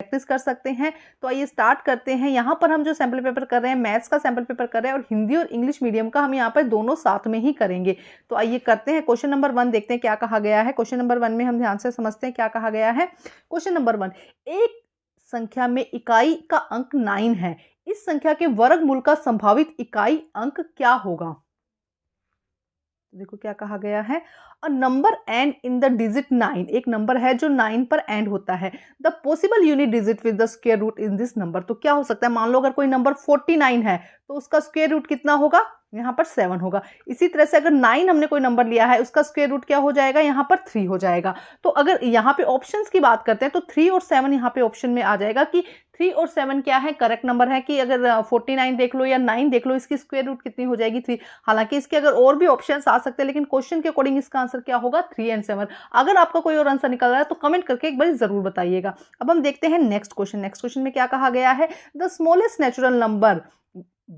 Practice कर सकते हैं। तो आइए स्टार्ट करते हैं। यहाँ पर हम जो सैम्पल पेपर कर रहे हैं, मैथ्स का सैम्पल पेपर कर रहे हैं और हिंदी और इंग्लिश मीडियम का हम यहाँ पर दोनों साथ में ही करेंगे। तो आइए करते हैं। क्वेश्चन नंबर 1 देखते हैं क्या कहा गया है। क्वेश्चन नंबर 1 में हम ध्यान से समझते हैं क्या कहा गया है। क्वेश्चन नंबर 1, एक संख्या में इकाई का अंक 9 है, इस संख्या के वर्गमूल का संभावित इकाई अंक क्या होगा। देखो क्या कहा गया है, a number and in the digit 9, एक नंबर है जो 9 पर एंड होता है। The possible unit digit with the square root in this number, तो क्या हो सकता है, मान लो अगर कोई नंबर 49 है तो उसका स्क्वायर रूट कितना होगा, यहाँ पर 7 होगा। इसी तरह से अगर 9 हमने कोई नंबर लिया है, उसका स्क्वायर रूट क्या हो जाएगा, यहाँ पर 3 हो जाएगा। तो अगर यहाँ पे ऑप्शंस की बात करते हैं तो 3 और 7 यहाँ पे ऑप्शन में आ जाएगा कि 3 और 7 क्या है, करेक्ट नंबर है। कि अगर 49 देख लो या 9 देख लो, इसकी स्क्वायर रूट कितनी हो जाएगी, 3। हालांकि इसके अगर और भी ऑप्शंस आ सकते हैं, लेकिन क्वेश्चन के अकॉर्डिंग इसका आंसर क्या होगा, 3 और 7। अगर आपका कोई और आंसर निकल रहा है तो कमेंट करके एक बार जरूर बताइएगा। अब हम देखते हैं नेक्स्ट क्वेश्चन। नेक्स्ट क्वेश्चन में क्या कहा गया है, the smallest natural number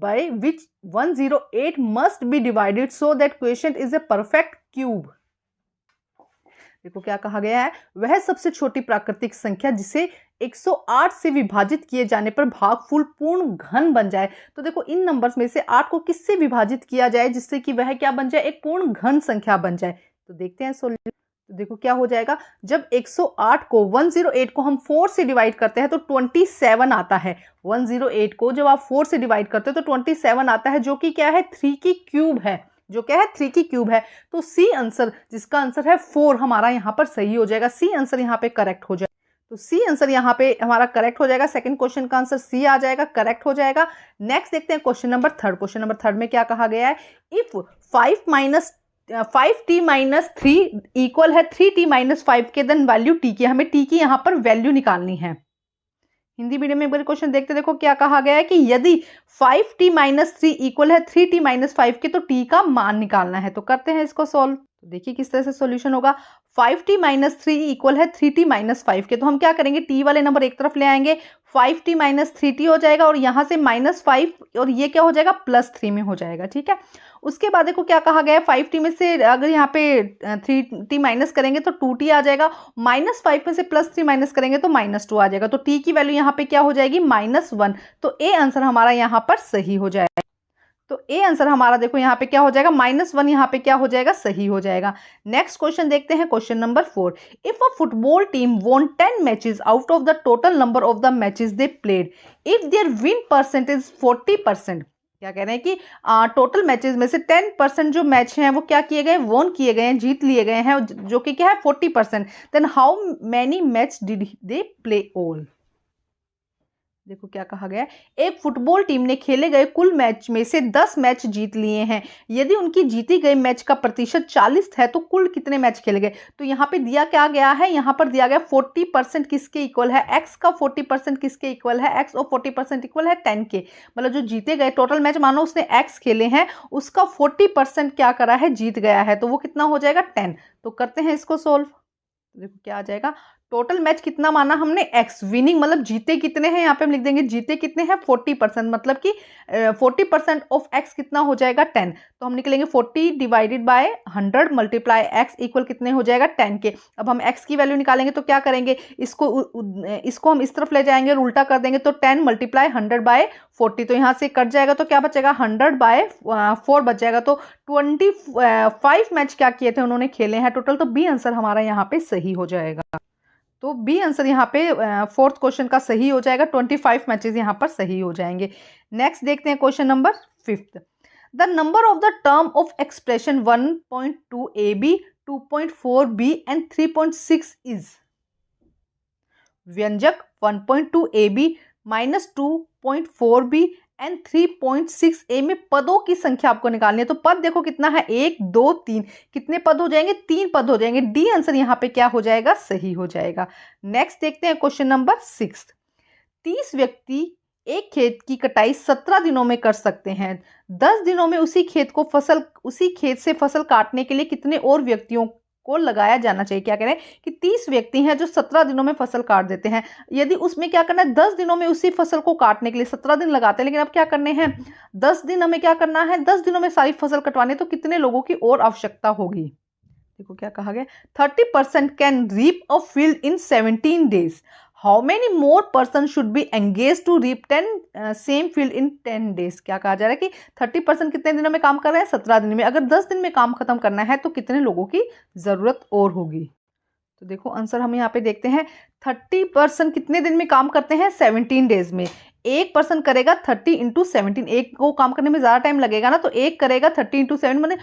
by which 108 must be divided so that quotient is a perfect cube। देखो क्या कहा गया है, वह सबसे छोटी प्राकृतिक संख्या जिसे 108 से विभाजित किए जाने पर भागफल पूर्ण घन बन जाए। तो देखो इन नंबर्स में से 8 को किससे विभाजित किया जाए जिससे कि वह क्या बन जाए, एक पूर्ण घन संख्या बन जाए। तो देखते हैं सोल्यूशन। तो देखो क्या हो जाएगा, जब 108 को 108 को हम 4 से डिवाइड करते हैं तो 27 आता है। 108 को जब आप 4 से डिवाइड करते हो तो 27 आता है, जो कि क्या है, 3 की क्यूब है। जो क्या है, 3 की क्यूब है। तो सी आंसर, जिसका आंसर है 4, हमारा यहाँ पर सही हो जाएगा। सी आंसर यहाँ पे करेक्ट हो जाएगा। तो सी आंसर यहाँ पे हमारा करेक्ट हो जाएगा। सेकंड क्वेश्चन का आंसर सी आ जाएगा, करेक्ट हो जाएगा। नेक्स्ट देखते हैं क्वेश्चन नंबर 3। क्वेश्चन नंबर 3 में क्या कहा गया है, इफ 5t माइनस 3 इक्वल है 3t माइनस 5 के, देन वैल्यू t की, हमें t की यहाँ पर वैल्यू निकालनी है। हिंदी मीडियम में एक बार क्वेश्चन देखते, देखो क्या कहा गया है कि यदि 5t माइनस 3 इक्वल है 3t माइनस 5 के, तो t का मान निकालना है। तो करते हैं इसको सोल्व। तो देखिए किस तरह से सॉल्यूशन होगा। 5t माइनस 3 इक्वल है 3t माइनस 5 के, तो हम क्या करेंगे, t वाले नंबर एक तरफ ले आएंगे, 5t माइनस 3t हो जाएगा और यहाँ से -5 और ये क्या हो जाएगा, +3 में हो जाएगा। ठीक है, उसके बाद देखो क्या कहा गया है, 5t में से अगर यहाँ पे 3t माइनस करेंगे तो 2t आ जाएगा, -5 में से +3 माइनस करेंगे तो -2 आ जाएगा। तो t की वैल्यू यहाँ पे क्या हो जाएगी, -1। तो ए आंसर हमारा यहाँ पर सही हो जाएगा। तो ए आंसर हमारा देखो यहाँ पे क्या हो जाएगा, -1 यहाँ पे क्या हो जाएगा, सही हो जाएगा। नेक्स्ट क्वेश्चन देखते हैं, question number 4। If a football team won 10 matches out of the total number of the matches they played, if their win percentage 40%, क्या कह रहे हैं कि टोटल मैचेस में से 10% जो मैच हैं वो क्या किए गए, वॉन किए गए हैं, जीत लिए गए हैं, जो कि क्या है 40%, then how many match did they play all. देखो क्या कहा गया है, एक फुटबॉल टीम ने खेले गए कुल मैच में से 10 मैच जीत लिए हैं। यदि उनकी जीती गई मैच का प्रतिशत 40 है तो कुल कितने मैच खेले गए। तो यहाँ पे दिया क्या गया है, यहाँ पर दिया गया 40% किसके इक्वल है, x का 40% किसके इक्वल है, x और 40% इक्वल है 10 के। मतलब जो जीते गए टोटल मैच, मानो उसने x खेले हैं, उसका 40% क्या करा है, जीत गया है, तो वो कितना हो जाएगा, 10। तो करते हैं इसको सोल्व। देखो क्या आ जाएगा, टोटल मैच कितना माना हमने, x, विनिंग मतलब जीते कितने हैं, यहाँ पे हम लिख देंगे जीते कितने हैं 40%, मतलब कि 40% ऑफ x कितना हो जाएगा 10। तो हम निकलेंगे 40 divided by 100 multiply x equal कितने हो जाएगा 10 के। अब हम x की वैल्यू निकालेंगे तो क्या करेंगे, इसको हम इस तरफ ले जाएंगे और उल्टा कर देंगे, तो 10 मल्टीप्लाई 100 बाय 40, तो यहाँ से कट जाएगा तो क्या बचेगा, 100 बाय 4 बच जाएगा। तो 25 मैच क्या किए थे उन्होंने, खेले हैं टोटल। तो बी आंसर हमारा यहाँ पे सही हो जाएगा। तो बी आंसर यहाँ पे 4th क्वेश्चन का सही हो जाएगा, 25 मैचेस यहाँ पर सही हो जाएंगे। नेक्स्ट देखते हैं question number 5। The number of the term of expression 1.2 AB, 2.4 B and 3.6 is. व्यंजक 1.2 AB minus 2.4 B and 3.6 A में पदों की संख्या आपको निकालनी है। तो पद देखो कितना है, 1 2 3, कितने पद हो जाएंगे, 3 पद हो जाएंगे। डी आंसर यहाँ पे क्या हो जाएगा, सही हो जाएगा। नेक्स्ट देखते हैं क्वेश्चन नंबर 6। 30 व्यक्ति एक खेत की कटाई 17 दिनों में कर सकते हैं। 10 दिनों में उसी खेत से फसल काटने के लिए कितने और व्यक्तियों को लगाया जाना चाहिए। क्या कह रहे हैं कि 30 व्यक्ति हैं जो 17 दिनों में फसल काट देते हैं। यदि उसमें क्या करना है, 10 दिनों में उसी फसल को काटने के लिए 17 दिन लगाते हैं, लेकिन अब क्या करने हैं, 10 दिन हमें क्या करना है, 10 दिनों में सारी फसल कटवानी, तो कितने लोगों की और आवश्यकता होगी। देखो क्या कहा गया, 30% can reap a field in 17 days. How many more person should be engage to reap 10 same field in 10 days. क्या कहा जा रहा है कि 30% कितने दिनों में काम कर रहे हैं, 17 दिन में। अगर 10 दिन में काम खत्म करना है तो कितने लोगों की जरूरत और होगी। तो देखो आंसर हम यहाँ पे देखते हैं, 30% कितने दिन में काम करते हैं, 17 डेज में। एक पर्सन करेगा 30 इंटू 17, एक को काम करने में ज्यादा टाइम लगेगा ना, तो एक करेगा 30 इंटू 7 मैंने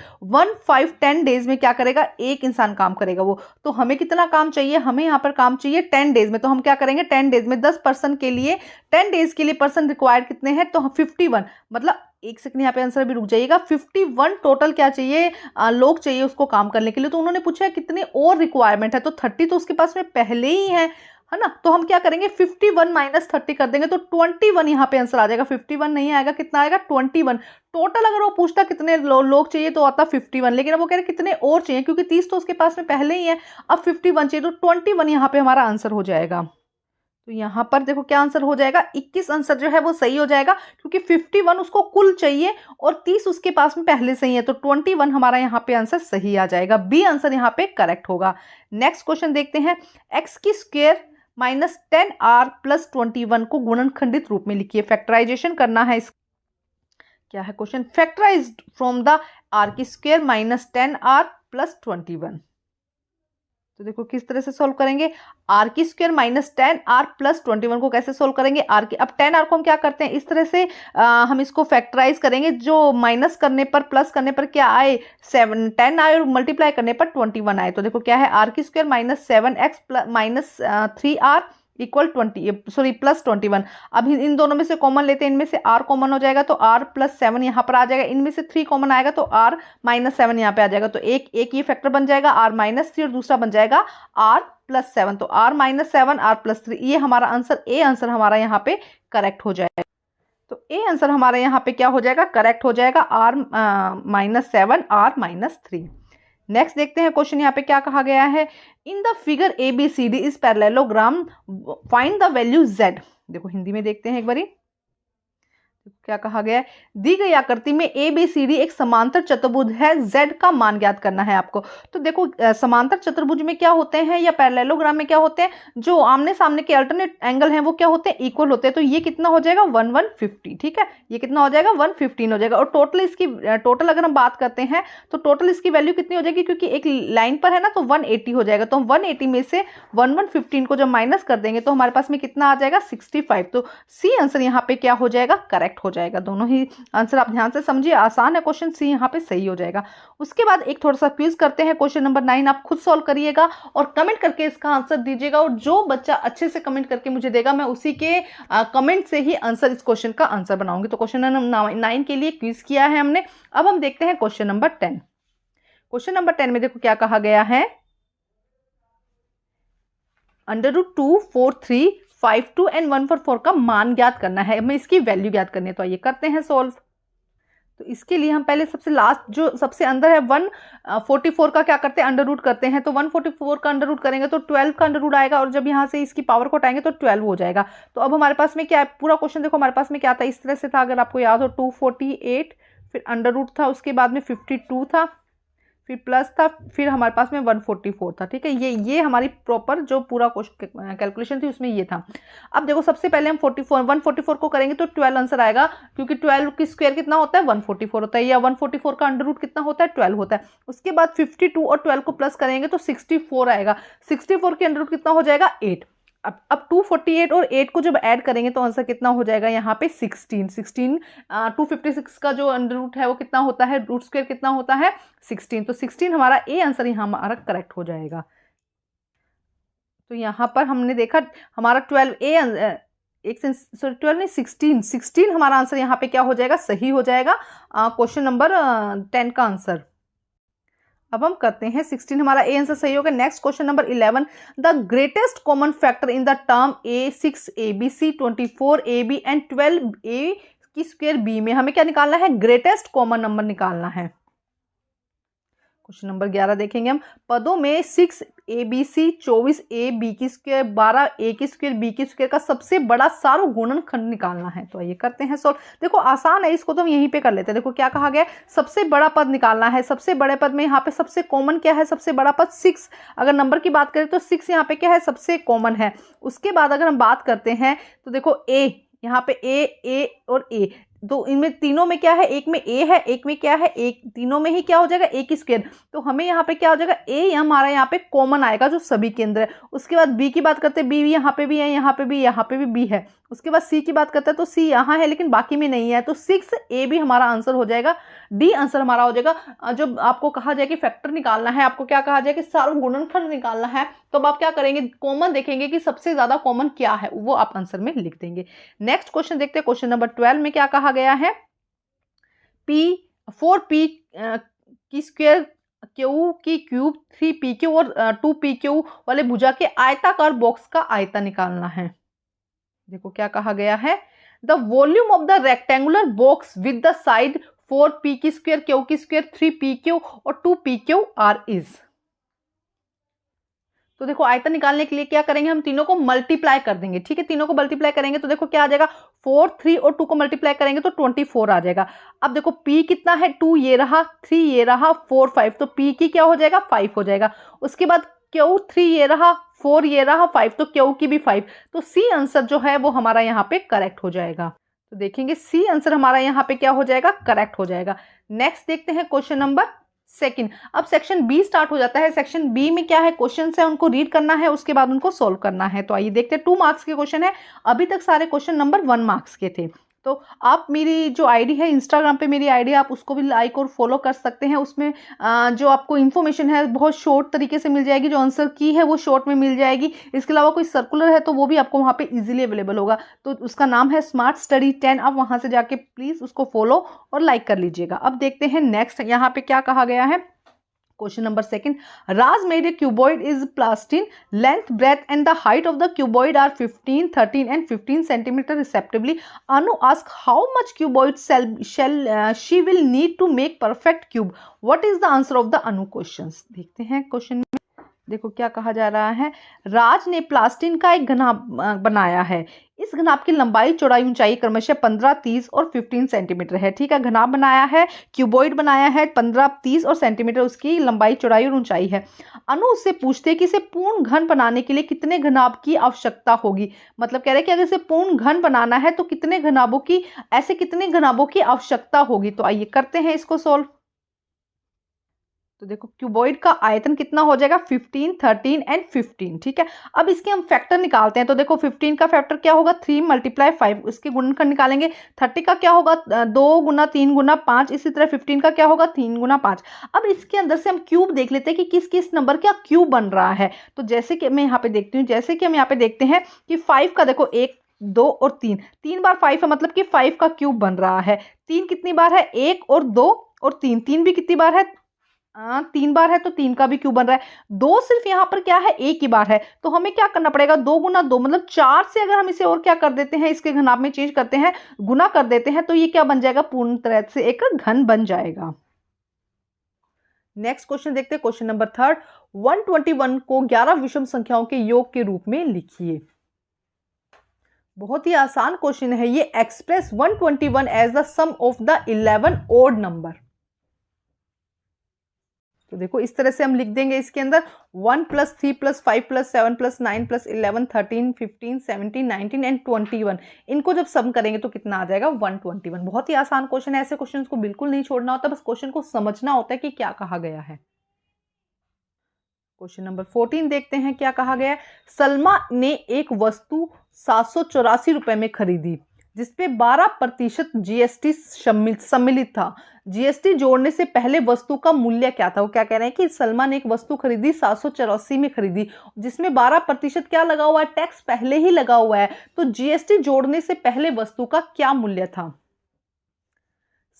10 डेज में क्या करेगा, एक इंसान काम करेगा वो। तो हमें कितना काम चाहिए, हमें यहाँ पर काम चाहिए 10 डेज में। तो हम क्या करेंगे, 10 डेज में 10 पर्सन के लिए 10 डेज के लिए पर्सन रिक्वायर्ड कितने हैं, तो 51, मतलब एक सेकंड यहाँ पे आंसर भी रुक जाइएगा, 51 टोटल क्या चाहिए, लोग चाहिए उसको काम करने के लिए। तो उन्होंने पूछा है कितने और रिक्वायरमेंट है, तो 30 तो उसके पास में पहले ही है ना। तो हम क्या करेंगे, 51 माइनस 30 कर देंगे तो 21 यहाँ पे आंसर आ जाएगा। 51 नहीं आएगा, कितना आएगा, 21 टोटल। अगर वो पूछता कितने लोग चाहिए तो आता 51, लेकिन अब वो कह रहे कितने और चाहिए, क्योंकि 30 तो उसके पास में पहले ही है, अब 51 चाहिए, तो 21 यहाँ पे हमारा आंसर हो जाएगा। तो यहाँ पर देखो क्या आंसर हो जाएगा, 21 आंसर जो है वो सही हो जाएगा, क्योंकि 51 उसको कुल चाहिए और 30 उसके पास में पहले से ही है, तो 21 हमारा यहाँ पे आंसर सही आ जाएगा। बी आंसर यहाँ पे करेक्ट होगा। नेक्स्ट क्वेश्चन देखते हैं, एक्स की स्क्वायर माइनस 10r प्लस 21 को गुणनखंडित रूप में लिखिए। फैक्टराइजेशन करना है इस, क्या है question, factorise from the r की स्क्वायर माइनस 10r प्लस 21। तो देखो किस तरह से सोल्व करेंगे, आर की स्क्वायर माइनस 10r प्लस 21 को कैसे सोल्व करेंगे, आर की, अब 10r को हम क्या करते हैं, इस तरह से हम इसको फैक्टराइज करेंगे, जो माइनस करने पर प्लस करने पर क्या आए, 10 आए और मल्टीप्लाई करने पर 21 आए। तो देखो क्या है, आर की square minus 7x minus 3r equal plus 21। अब इन दोनों में से कॉमन लेते हैं, इनमें से r कॉमन हो जाएगा तो r प्लस 7 यहाँ पर आ जाएगा, इनमें से 3 कॉमन आएगा तो r माइनस 7 यहाँ पे आ जाएगा। तो एक ये फैक्टर बन जाएगा r माइनस 3 और दूसरा बन जाएगा r प्लस 7। तो r माइनस 7 r प्लस 3, ये हमारा आंसर, ए आंसर हमारा यहाँ पे करेक्ट हो जाएगा। तो ए आंसर हमारा यहाँ पे क्या हो जाएगा, करेक्ट हो जाएगा, r minus 7 r minus 3। Next देखते हैं क्वेश्चन यहाँ पे क्या कहा गया है, in the figure ABCD is parallelogram, find the value Z। देखो हिंदी में देखते हैं एक बारी, क्या कहा गया है, दी गई आकृति में ABCD एक समांतर चतुर्भुज है, Z का मान ज्ञात करना है आपको। तो देखो समांतर चतुर्भुज में क्या होते हैं या पैरेललोग्राम में क्या होते हैं, जो आमने सामने के अल्टरनेट एंगल हैं वो क्या होते हैं, इक्वल होते हैं। तो ये कितना हो जाएगा 150, ठीक है, ये कितना हो जाएगा 115 हो जाएगा। और टोटल अगर हम बात करते हैं तो टोटल इसकी वैल्यू कितनी हो जाएगी, क्योंकि एक लाइन पर है ना, तो 180 हो जाएगा। तो हम 180 में से 115 को जब माइनस कर देंगे तो हमारे पास में कितना आ जाएगा 65। तो सी आंसर यहाँ पे क्या हो जाएगा, करेक्ट हो जाएगा। दोनों ही आंसर आप ध्यान से समझिए, आसान है क्वेश्चन, सी यहाँ पे सही हो जाएगा। उसके बाद एक थोड़ा सा क्विज करते हैं, क्वेश्चन नंबर 9 आप खुद सॉल्व करिएगा और कमेंट करके इसका आंसर दीजिएगा, और जो बच्चा अच्छे से कमेंट करके मुझे देगा मैं उसी के कमेंट से ही आंसर, इस क्वेश्चन का आंसर बनाऊंगी। तो क्वेश्चन नंबर 9 के लिए क्विज किया है हमने। अब हम देखते हैं क्वेश्चन नंबर 10। क्वेश्चन नंबर 10 में देखो क्या कहा गया है, √2 4 3 5 2 एंड 1 4 4 का मान ज्ञात करना है, हमें इसकी वैल्यू ज्ञात करनी है। तो आइए करते हैं सॉल्व। तो इसके लिए हम पहले सबसे लास्ट जो सबसे अंदर है 144 का क्या करते हैं, अंडर रूट करते हैं। तो 144 का अंडर रूट करेंगे तो 12 का अंडर रूट आएगा, और जब यहाँ से इसकी पावर को हटाएंगे तो 12 हो जाएगा। तो अब हमारे पास में क्या है, पूरा क्वेश्चन देखो हमारे पास में क्या था, इस तरह से था, अगर आपको याद हो 248, फिर अंडर रूट था, उसके बाद में 52 था, फिर प्लस था, फिर हमारे पास में 144 था, ठीक है। ये हमारी प्रॉपर जो पूरा क्वेश्चन कैलकुलेशन थी उसमें ये था। अब देखो सबसे पहले हम 144 को करेंगे तो 12 आंसर आएगा, क्योंकि 12 की स्क्वायर कितना होता है 144 होता है, या 144 का अंडर रूट कितना होता है 12 होता है। उसके बाद 52 और 12 को प्लस करेंगे तो 64 आएगा, 64 के अंडर रूट कितना हो जाएगा 8। अब 248 और 8 को जब ऐड करेंगे तो आंसर कितना हो जाएगा यहाँ पे 16। 256 का जो अंडर रूट है वो कितना होता है, रूट स्क्वायर कितना होता है 16। तो 16 हमारा ए आंसर यहाँ हमारा करेक्ट हो जाएगा। तो यहाँ पर हमने देखा हमारा 16 हमारा आंसर यहाँ पे क्या हो जाएगा, सही हो जाएगा, क्वेश्चन नंबर 10 का आंसर। अब हम करते हैं 16 हमारा ए आंसर सही होगा। Next question number 11, the greatest common factor in the term a 6abc 24ab and 12a की स्क्वायर b में हमें क्या निकालना है, ग्रेटेस्ट कॉमन नंबर निकालना है। क्वेश्चन नंबर 11 देखेंगे हम। पदों में 6ABC 24A की स्क्वायर 12A की स्क्वायर B की स्क्वायर का सबसे बड़ा सार्वगुणनखंड निकालना है। तो ये करते हैं सॉल्व। देखो आसान है, इसको तो हम यहीं पे कर लेते हैं। देखो क्या कहा गया है, सबसे बड़ा पद निकालना है। सबसे बड़े पद में यहाँ पे सबसे कॉमन क्या है, सबसे बड़ा पद 6। अगर नंबर की बात करें तो 6 यहाँ पे क्या है, सबसे कॉमन है। उसके बाद अगर हम बात करते हैं तो देखो A, यहाँ पे A और A, तो इनमें तीनों में क्या है, एक में A है, एक में क्या है, एक, तीनों में ही क्या हो जाएगा, A की स्क्वायर। तो हमें यहाँ पे क्या हो जाएगा, A हमारा यहाँ पे कॉमन आएगा जो सभी के अंदर है। उसके बाद B की बात करते हैं, B यहाँ पे भी है, यहाँ पे भी, यहाँ पे भी B है। उसके बाद C की बात करते हैं तो C यहाँ है लेकिन बाकी में नहीं है, तो 6A भी हमारा आंसर हो जाएगा। D आंसर हमारा हो जाएगा। जब आपको कहा जाए कि फैक्टर निकालना है, आपको क्या कहा जाए कि सार्वगुणनखंड निकालना है, तो अब आप क्या करेंगे, कॉमन देखेंगे कि सबसे ज्यादा कॉमन क्या है, वो आप आंसर में लिख देंगे। नेक्स्ट क्वेश्चन देखते हैं। क्वेश्चन नंबर 12 में क्या कहा गया है, 4P की स्क्वायर Q की क्यूब 3PQ और 2PQ वाले भुजा के आयताकार बॉक्स का आयतन निकालना है। देखो क्या कहा गया है, the volume of the rectangular box with the side 4P की स्क्वायर Q की स्क्वायर 3PQ और 2PQ आर इज। तो देखो आयतन निकालने के लिए क्या करेंगे, हम तीनों को मल्टीप्लाई कर देंगे। ठीक है, तीनों को मल्टीप्लाई करेंगे तो देखो क्या आ जाएगा, 4, 3 और 2 को मल्टीप्लाई करेंगे तो 24 आ जाएगा। अब देखो P कितना है, 2 ये रहा, 3 ये रहा, 4 5, तो P की क्या हो जाएगा, 5 हो जाएगा। उसके बाद Q 3 ये रहा, 4 ये रहा, 5, तो Q की भी 5, तो C आंसर जो है वो हमारा यहाँ पे करेक्ट हो जाएगा। तो देखेंगे C आंसर हमारा यहाँ पे क्या हो जाएगा, करेक्ट हो जाएगा। नेक्स्ट देखते हैं क्वेश्चन नंबर 2। अब सेक्शन बी स्टार्ट हो जाता है। सेक्शन बी में क्या है, क्वेश्चन है उनको रीड करना है, उसके बाद उनको सोल्व करना है। तो आइए देखते हैं, 2 मार्क्स के क्वेश्चन है। अभी तक सारे क्वेश्चन नंबर 1 मार्क्स के थे। तो आप मेरी जो आईडी है इंस्टाग्राम पे, मेरी आईडी आप उसको भी लाइक और फॉलो कर सकते हैं। उसमें जो आपको इन्फॉर्मेशन है बहुत शॉर्ट तरीके से मिल जाएगी, जो आंसर की है वो शॉर्ट में मिल जाएगी। इसके अलावा कोई सर्कुलर है तो वो भी आपको वहाँ पे इजीली अवेलेबल होगा। तो उसका नाम है स्मार्ट स्टडी 10। आप वहाँ से जाके प्लीज़ उसको फॉलो और लाइक कर लीजिएगा। अब देखते हैं नेक्स्ट यहाँ पे क्या कहा गया है। Question number 2. Raj made a cuboid is plastin. Length, breadth and the height of the cuboid are 15, 13 and 15 centimeter respectively. Anu asks how much cuboid she will need to make perfect cube. What is the answer of the Anu questions? देखते हैं question में। देखो क्या कहा जा रहा है, राज ने प्लास्टिन का एक घनाभ बनाया है। इस घनाभ की लंबाई, चौड़ाई, ऊंचाई क्रमशः 15, 30 और 15 सेंटीमीटर है। ठीक है, घनाभ बनाया है, क्यूबॉइड बनाया है, 15, 30 और सेंटीमीटर उसकी लंबाई, चौड़ाई और ऊंचाई है। अनु उससे पूछते हैं कि इसे पूर्ण घन बनाने के लिए कितने घनाभ की आवश्यकता होगी। मतलब कह रहे हैं कि अगर इसे पूर्ण घन बनाना है तो कितने घनाभों की, ऐसे कितने घनाभों की आवश्यकता होगी। तो आइए करते हैं इसको सोल्व। तो देखो क्यूबॉइड का आयतन कितना हो जाएगा, 15, 13 एंड 15। ठीक है, अब इसके हम फैक्टर निकालते हैं। तो देखो 15 का फैक्टर क्या होगा, 3 × 5, उसके गुणनखंड निकालेंगे। 30 का क्या होगा, 2 × 3 × 5। इसी तरह 15 का क्या होगा, 3 × 5। अब इसके अंदर से हम क्यूब देख लेते हैं कि किस किस नंबर का क्यूब बन रहा है। तो जैसे कि मैं यहाँ पे देखती हूँ, जैसे कि हम यहाँ पे देखते हैं कि 5 का देखो 1, 2 और 3, 3 बार 5 है, मतलब कि 5 का क्यूब बन रहा है। 3 कितनी बार है, 1 और 2 और 3, 3 भी कितनी बार है, 3 बार है, तो 3 का भी क्यूब बन रहा है। 2 सिर्फ यहाँ पर क्या है, एक ही बार है, तो हमें क्या करना पड़ेगा, 2 × 2 मतलब 4 से अगर हम इसे और क्या कर देते हैं, इसके घनाभ में चेंज करते हैं, गुना कर देते हैं, तो ये क्या बन जाएगा, पूर्ण तरह से एक घन बन जाएगा। नेक्स्ट क्वेश्चन देखते हैं, क्वेश्चन नंबर 3। 121 को 11 विषम संख्याओं के योग के रूप में लिखिए। बहुत ही आसान क्वेश्चन है ये। Express 121 as the sum of the 11 odd number. तो देखो इस तरह से हम लिख देंगे इसके अंदर 1 + 3 + 5 + 7 + 9 + 11 13 15 17 19 एंड 21। इनको जब सम करेंगे तो कितना आ जाएगा, 121। बहुत ही आसान क्वेश्चन है। ऐसे क्वेश्चन को बिल्कुल नहीं छोड़ना होता, बस क्वेश्चन को समझना होता है कि क्या कहा गया है। क्वेश्चन नंबर 14 देखते हैं क्या कहा गया है। सलमा ने एक वस्तु 784 रुपए में खरीदी जिसपे 12% जीएसटी सम्मिलित था। जीएसटी जोड़ने से पहले वस्तु का मूल्य क्या था। वो क्या कह रहे हैं कि सलमा ने एक वस्तु खरीदी 784 में खरीदी जिसमें 12% क्या लगा हुआ है, टैक्स पहले ही लगा हुआ है। तो जीएसटी जोड़ने से पहले वस्तु का क्या मूल्य था।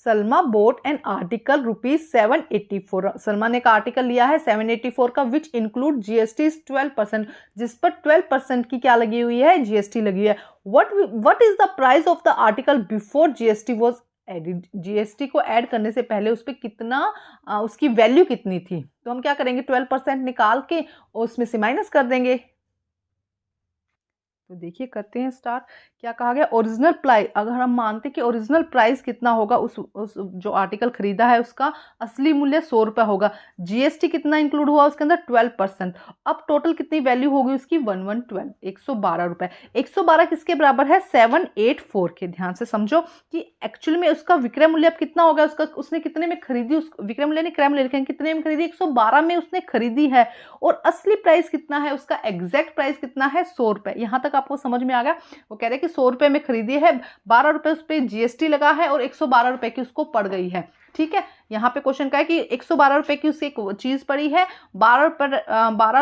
Salma boat an article ₹784। Salma ने का आर्टिकल लिया है 784 का, विच इंक्लूड जीएसटी 12%, जिस पर 12% की क्या लगी हुई है, जीएसटी लगी हुई है। What is the price of the article before GST was added, GST को ऐड करने से पहले उस पर कितना उसकी वैल्यू कितनी थी, तो हम क्या करेंगे 12% निकाल के उसमें से माइनस कर देंगे। तो देखिए करते हैं स्टार्ट। क्या कहा गया, ओरिजिनल प्राइस, अगर हम मानते कि ओरिजिनल प्राइस कितना होगा उस जो आर्टिकल खरीदा है उसका असली मूल्य 100 रुपये होगा, जीएसटी कितना इंक्लूड हुआ उसके अंदर 12%, अब टोटल कितनी वैल्यू होगी उसकी 1112, 112 रुपये। 112 किसके बराबर है, 784 के। ध्यान से समझो कि एक्चुअल में उसका विक्रय मूल्य अब कितना होगा, उसका उसने कितने में खरीदी, उस विक्रय मूल्य ने क्रय मूल्य लिखेंगे कितने में खरीदी, 112 में उसने खरीदी है, और असली प्राइस कितना है, उसका एग्जैक्ट प्राइस कितना है 100 रुपये। यहाँ तक आपको समझ में आ गया। वो कह रहे हैं कि 100 रुपये में खरीदी है, 12 रुपये उस पर जीएसटी लगा है और 112 रुपये की उसको पड़ गई है। ठीक है, यहाँ पे क्वेश्चन का है कि 112 रुपये की उससे एक चीज पड़ी है, 12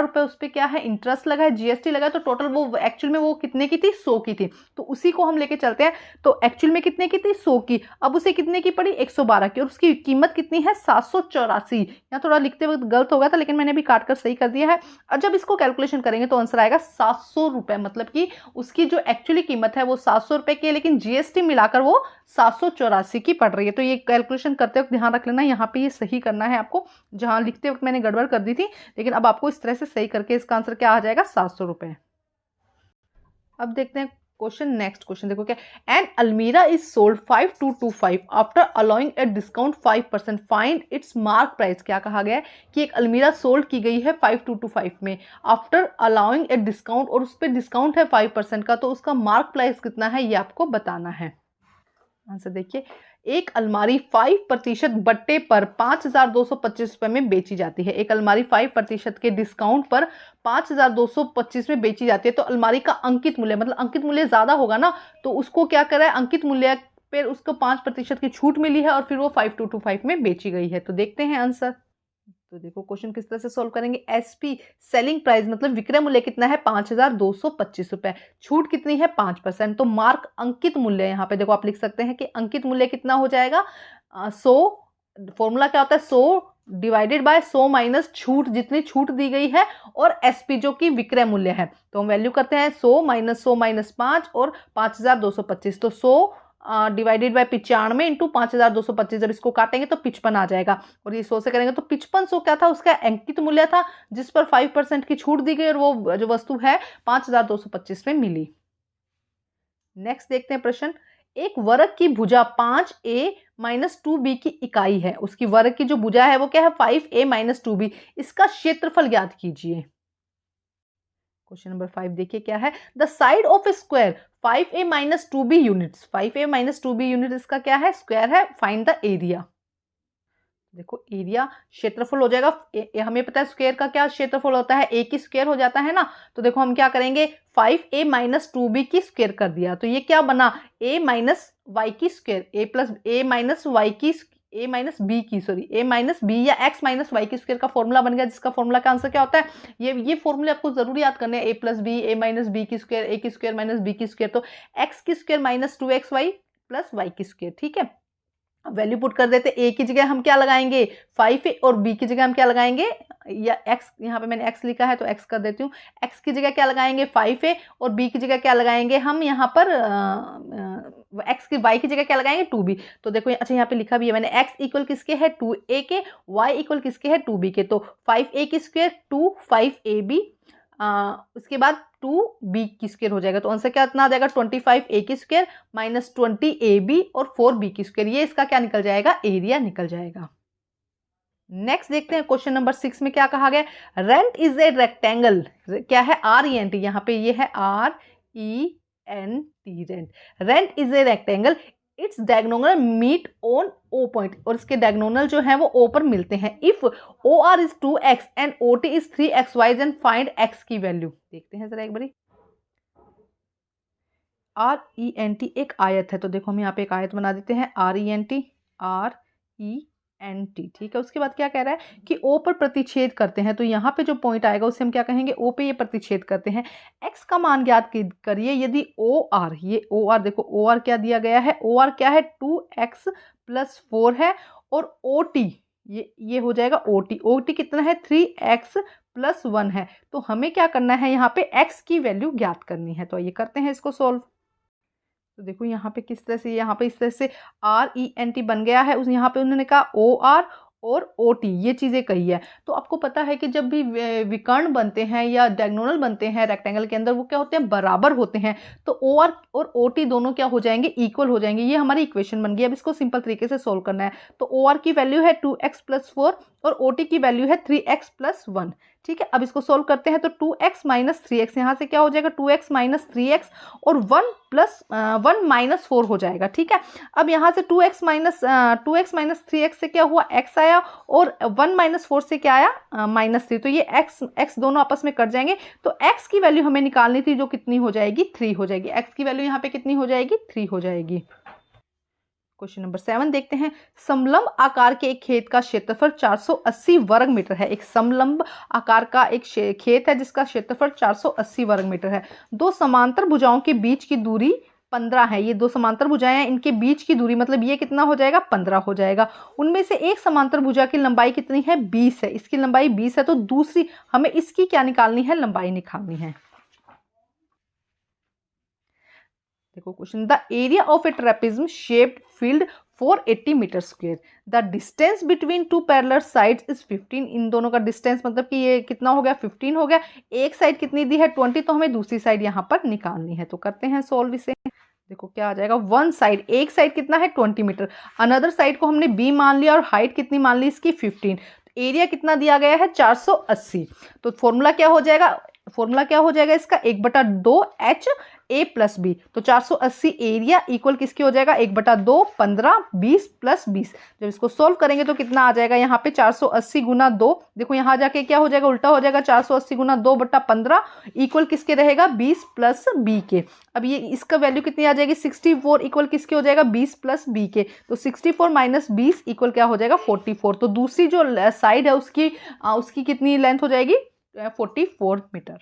रुपये उस पर क्या है इंटरेस्ट लगा है, जीएसटी लगा है, तो टोटल वो एक्चुअल में वो कितने की थी, 100 की थी। तो उसी को हम लेके चलते हैं। तो एक्चुअल में कितने की थी, 100 की, अब उसे कितने की पड़ी, 112 की, और उसकी कीमत कितनी है, 784। यहाँ थोड़ा लिखते वक्त गलत हो गया था, लेकिन मैंने भी काट कर सही कर दिया है। और जब इसको कैलकुलेशन करेंगे तो आंसर आएगा 700 रुपये, मतलब कि उसकी जो एक्चुअली कीमत है वो 700 रुपये की है, लेकिन जीएसटी मिलाकर वो 784 की पड़ रही है। तो ये कैलकुलेशन करते वक्त ध्यान रख लेना, यहाँ पे ये सही करना है आपको, जहां लिखते वक्त मैंने गड़बड़ कर दी थी, लेकिन अब आपको इस तरह से सही करके इसका आंसर क्या आ जाएगा, 700 रुपये। अब देखते हैं क्वेश्चन, नेक्स्ट क्वेश्चन देखो क्या, एन अलमीरा is sold 5225 after allowing a discount 5%, find its mark price. क्या कहा गया है कि एक अलमीरा सोल्ड की गई है 5225 में, आफ्टर अलाउइंग ए डिस्काउंट, और उस पर डिस्काउंट है 5% का, तो उसका मार्क प्राइस कितना है ये आपको बताना है। आंसर देखिए, एक अलमारी 5% बट्टे पर 5225 रुपए में बेची जाती है। एक अलमारी 5% के डिस्काउंट पर 5225 में बेची जाती है। तो अलमारी का अंकित मूल्य, मतलब अंकित मूल्य ज्यादा होगा ना, तो उसको क्या करा है, अंकित मूल्य पर उसको 5% की छूट मिली है और फिर वो 5225 में बेची गई है। तो देखते हैं आंसर। तो देखो क्वेश्चन किस तरह से सॉल्व करेंगे। एसपी सेलिंग प्राइस मतलब विक्रय मूल्य कितना है, 5225 रुपए, छूट कितनी है 5%, तो मार्क अंकित मूल्य, यहाँ पे देखो आप लिख सकते हैं कि अंकित मूल्य कितना हो जाएगा, 100, फॉर्मूला क्या होता है 100 डिवाइडेड बाय 100 माइनस छूट, जितनी छूट दी गई है, और एसपी जो कि विक्रय मूल्य है। तो हम वैल्यू करते हैं 100 माइनस 5 और 5225, तो 100 डिवाइडेड बाय 95 इंटू 5225, जब इसको काटेंगे तो 55 आ जाएगा, और ये 100 से करेंगे तो 5500 क्या था, उसका अंकित मूल्य था जिस पर 5% की छूट दी गई, और वो जो वस्तु है 5225 में मिली। नेक्स्ट देखते हैं प्रश्न, एक वर्ग की भुजा 5a माइनस 2b की इकाई है, उसकी वर्ग की जो भुजा है वो क्या है 5a माइनस 2b, इसका क्षेत्रफल ज्ञात कीजिए। क्वेश्चन नंबर 5 देखिए क्या है, the side of A square 5a minus 2b units, 5a minus 2b unit इसका क्या है, स्क्वायर है, फाइंड द एरिया। देखो एरिया क्षेत्रफल हो जाएगा, हमें पता है स्क्वायर का क्या क्षेत्रफल होता है, a की स्क्वायर हो जाता है ना, तो देखो हम क्या करेंगे 5a माइनस 2b की स्क्वायर कर दिया, तो ये क्या बना a माइनस वाई की square, a plus a minus Y की, a माइनस बी की, सॉरी a माइनस बी या x माइनस वाई की स्क्वायर का फॉर्मूला बन गया, जिसका फॉर्मूला का आंसर क्या होता है, ये फॉर्मूले आपको जरूर याद करने हैं, a plus B, a minus B की स्क्वायर, a की स्क्वायर माइनस बी की स्क्वायर, तो x की square minus 2xy plus y की स्क्वायर। ठीक है, वैल्यू पुट कर देते, a की जगह हम क्या लगाएंगे 5a, और b की जगह हम क्या लगाएंगे, या x, यहाँ पे मैंने x लिखा है तो x कर देती हूँ, x की जगह क्या लगाएंगे 5a, और b की जगह क्या लगाएंगे हम यहाँ पर x की, y की जगह क्या लगाएंगे 2b। तो देखो अच्छा यहाँ पे लिखा भी है मैंने, x इक्वल किसके है 2a के, y इक्वल किसके है 2b के, तो 5a की स्क्वायर 2 5ab, उसके बाद 2b की स्क्वायर हो जाएगा, तो आंसर क्या इतना आ जाएगा 25a की स्क्वायर माइनस 20ab और 4b की स्क्वायर, ये इसका क्या निकल जाएगा, एरिया निकल जाएगा। नेक्स्ट देखते हैं क्वेश्चन नंबर 6 में क्या कहा गया, रेंट इज ए रेक्टेंगल, क्या है RENT, यहाँ पे ये है RENT, rent, rent is a rectangle, its diagonal meet on O point, और इसके डायगोनल जो है वो O पर मिलते हैं, if OR is 2x and OT is 3xy then find x की वैल्यू। देखते हैं जरा एक बारी, RENT एक आयत है, तो देखो हम यहाँ पे एक आयत बना देते हैं, RENT, ठीक है, उसके बाद क्या कह रहा है कि O पर प्रतिच्छेद करते हैं, तो यहाँ पे जो पॉइंट आएगा उसे हम क्या कहेंगे, O पे ये प्रतिच्छेद करते हैं, x का मान ज्ञात करिए, यदि OR, ये OR देखो OR क्या दिया गया है, OR क्या है 2x प्लस 4 है, और OT ये हो जाएगा OT कितना है 3x प्लस 1 है, तो हमें क्या करना है यहाँ पे x की वैल्यू ज्ञात करनी है, तो ये करते हैं इसको सोल्व। तो देखो यहाँ पे किस तरह से, यहाँ पे इस तरह से RENT बन गया है, उस यहाँ पे उन्होंने कहा OR और OT, ये चीज़ें कही है। तो आपको पता है कि जब भी विकर्ण बनते हैं या डायगोनल बनते हैं रेक्टेंगल के अंदर, वो क्या होते हैं, बराबर होते हैं। तो OR और OT दोनों क्या हो जाएंगे, इक्वल हो जाएंगे। ये हमारी इक्वेशन बन गई। अब इसको सिंपल तरीके से सोल्व करना है। तो OR की वैल्यू है 2x + 4 और OT की वैल्यू है 3x + 1। ठीक है, अब इसको सोल्व करते हैं। तो 2x - 3x, यहाँ से क्या हो जाएगा, 2x - 3x और 1 + 1 - 4 हो जाएगा। ठीक है, अब यहाँ से 2x - 3x से क्या हुआ, x आया, और 1 - 4 से क्या आया, -3। तो ये x दोनों आपस में कट जाएंगे। तो x की वैल्यू हमें निकालनी थी, जो कितनी हो जाएगी, 3 हो जाएगी। x की वैल्यू यहाँ पे कितनी हो जाएगी, 3 हो जाएगी। क्वेश्चन नंबर 7 देखते हैं। समलंब आकार के एक खेत का क्षेत्रफल 480 वर्ग मीटर है। एक समलंब आकार का एक खेत है जिसका क्षेत्रफल 480 वर्ग मीटर है। दो समांतर भुजाओं के बीच की दूरी 15 है। ये दो समांतर भुजाएं हैं, इनके बीच की दूरी मतलब ये कितना हो जाएगा, 15 हो जाएगा। उनमें से एक समांतर भुजा की लंबाई कितनी है, 20 है। इसकी लंबाई 20 है, तो दूसरी हमें इसकी क्या निकालनी है, लंबाई निकालनी है। देखो question, the area of a trapezium shaped field 480 metre square, the distance between two parallel sides is 15। इन दोनों का डिस्टेंस मतलब कि ये कितना हो गया, 15 हो गया। एक साइड कितनी दी है, 20, तो हमें दूसरी साइड यहाँ पर निकालनी है। तो करते हैं सॉल्व इसे। देखो क्या आ जाएगा, वन साइड, एक साइड कितना है 20 मीटर, अनदर साइड को हमने b मान लिया और हाइट कितनी मान ली इसकी 15। एरिया कितना दिया गया है 480। तो फॉर्मूला क्या हो जाएगा, इसका 1/2 H A + B। तो 480 एरिया इक्वल किसकी हो जाएगा, 1/2 15 20 + 20। जब इसको सोल्व करेंगे तो कितना आ जाएगा, यहाँ पे 480 × 2। देखो यहाँ जाके क्या हो जाएगा, उल्टा हो जाएगा, 480 × 2/15 इक्वल किसके रहेगा, 20 + B के। अब ये इसका वैल्यू कितनी आ जाएगी, 64 इक्वल किसके हो जाएगा, 20 + B के। तो 64 - 20 इक्वल क्या हो जाएगा, 44। तो दूसरी जो साइड है उसकी कितनी लेंथ हो जाएगी, 44 मीटर,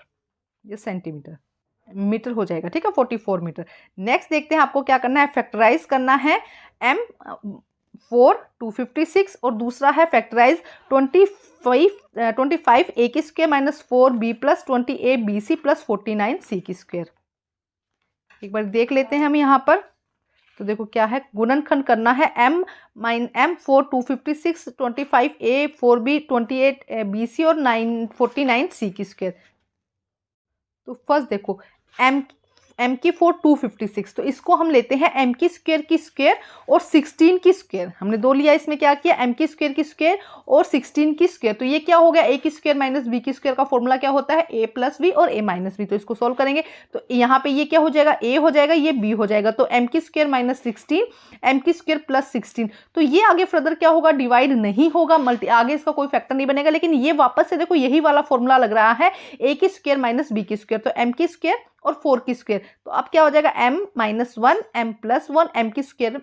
ये सेंटीमीटर, मीटर हो जाएगा। ठीक है, 44 मीटर। नेक्स्ट देखते हैं आपको क्या करना है, फैक्टराइज करना है M4 256 और दूसरा है factorise 25a² - 4b + 20abc + 49c²। एक बार देख लेते हैं हम यहाँ पर। तो देखो क्या है, गुणनखंड करना है। M4 256 25a 4b 28bc और 49c²। तो फर्स्ट देखो M की 4 256, तो इसको हम लेते हैं M की स्क्वायर और 16 की स्क्वायर। हमने दो लिया, इसमें क्या किया, M की स्क्वायर और 16 की स्क्वायर। तो ये क्या हो गया, A की स्क्वायर - B की स्क्वायर का फॉर्मूला क्या होता है, A + B और A - B। तो इसको सोल्व करेंगे तो यहाँ पे ये क्या हो जाएगा, A हो जाएगा, ये B हो जाएगा। तो M की स्क्वायर - 16 M की स्क्वायर + 16। तो ये आगे फर्दर क्या होगा, डिवाइड नहीं होगा, आगे इसका कोई फैक्टर नहीं बनेगा। लेकिन ये वापस से देखो यही वाला फॉर्मूला लग रहा है, A की स्क्वायर - B की स्क्वायर। तो M की स्क्वायर और 4 की स्क्वायर, तो अब क्या हो जाएगा, M - 1 M + 1 M की स्क्वायर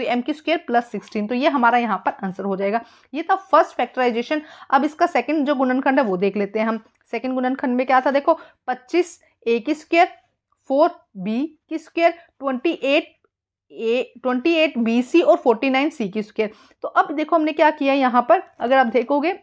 M की स्क्वायर + 16। तो ये हमारा यहाँ पर आंसर हो जाएगा। ये था फर्स्ट फैक्टराइजेशन। अब इसका सेकंड जो गुणनखंड है वो देख लेते हैं हम। सेकंड गुणनखंड में क्या था, देखो 25a की स्क्वायर 4b की स्क्वायर 28bc और 49c की स्क्वायर। तो अब देखो हमने क्या किया यहाँ पर, अगर आप देखोगे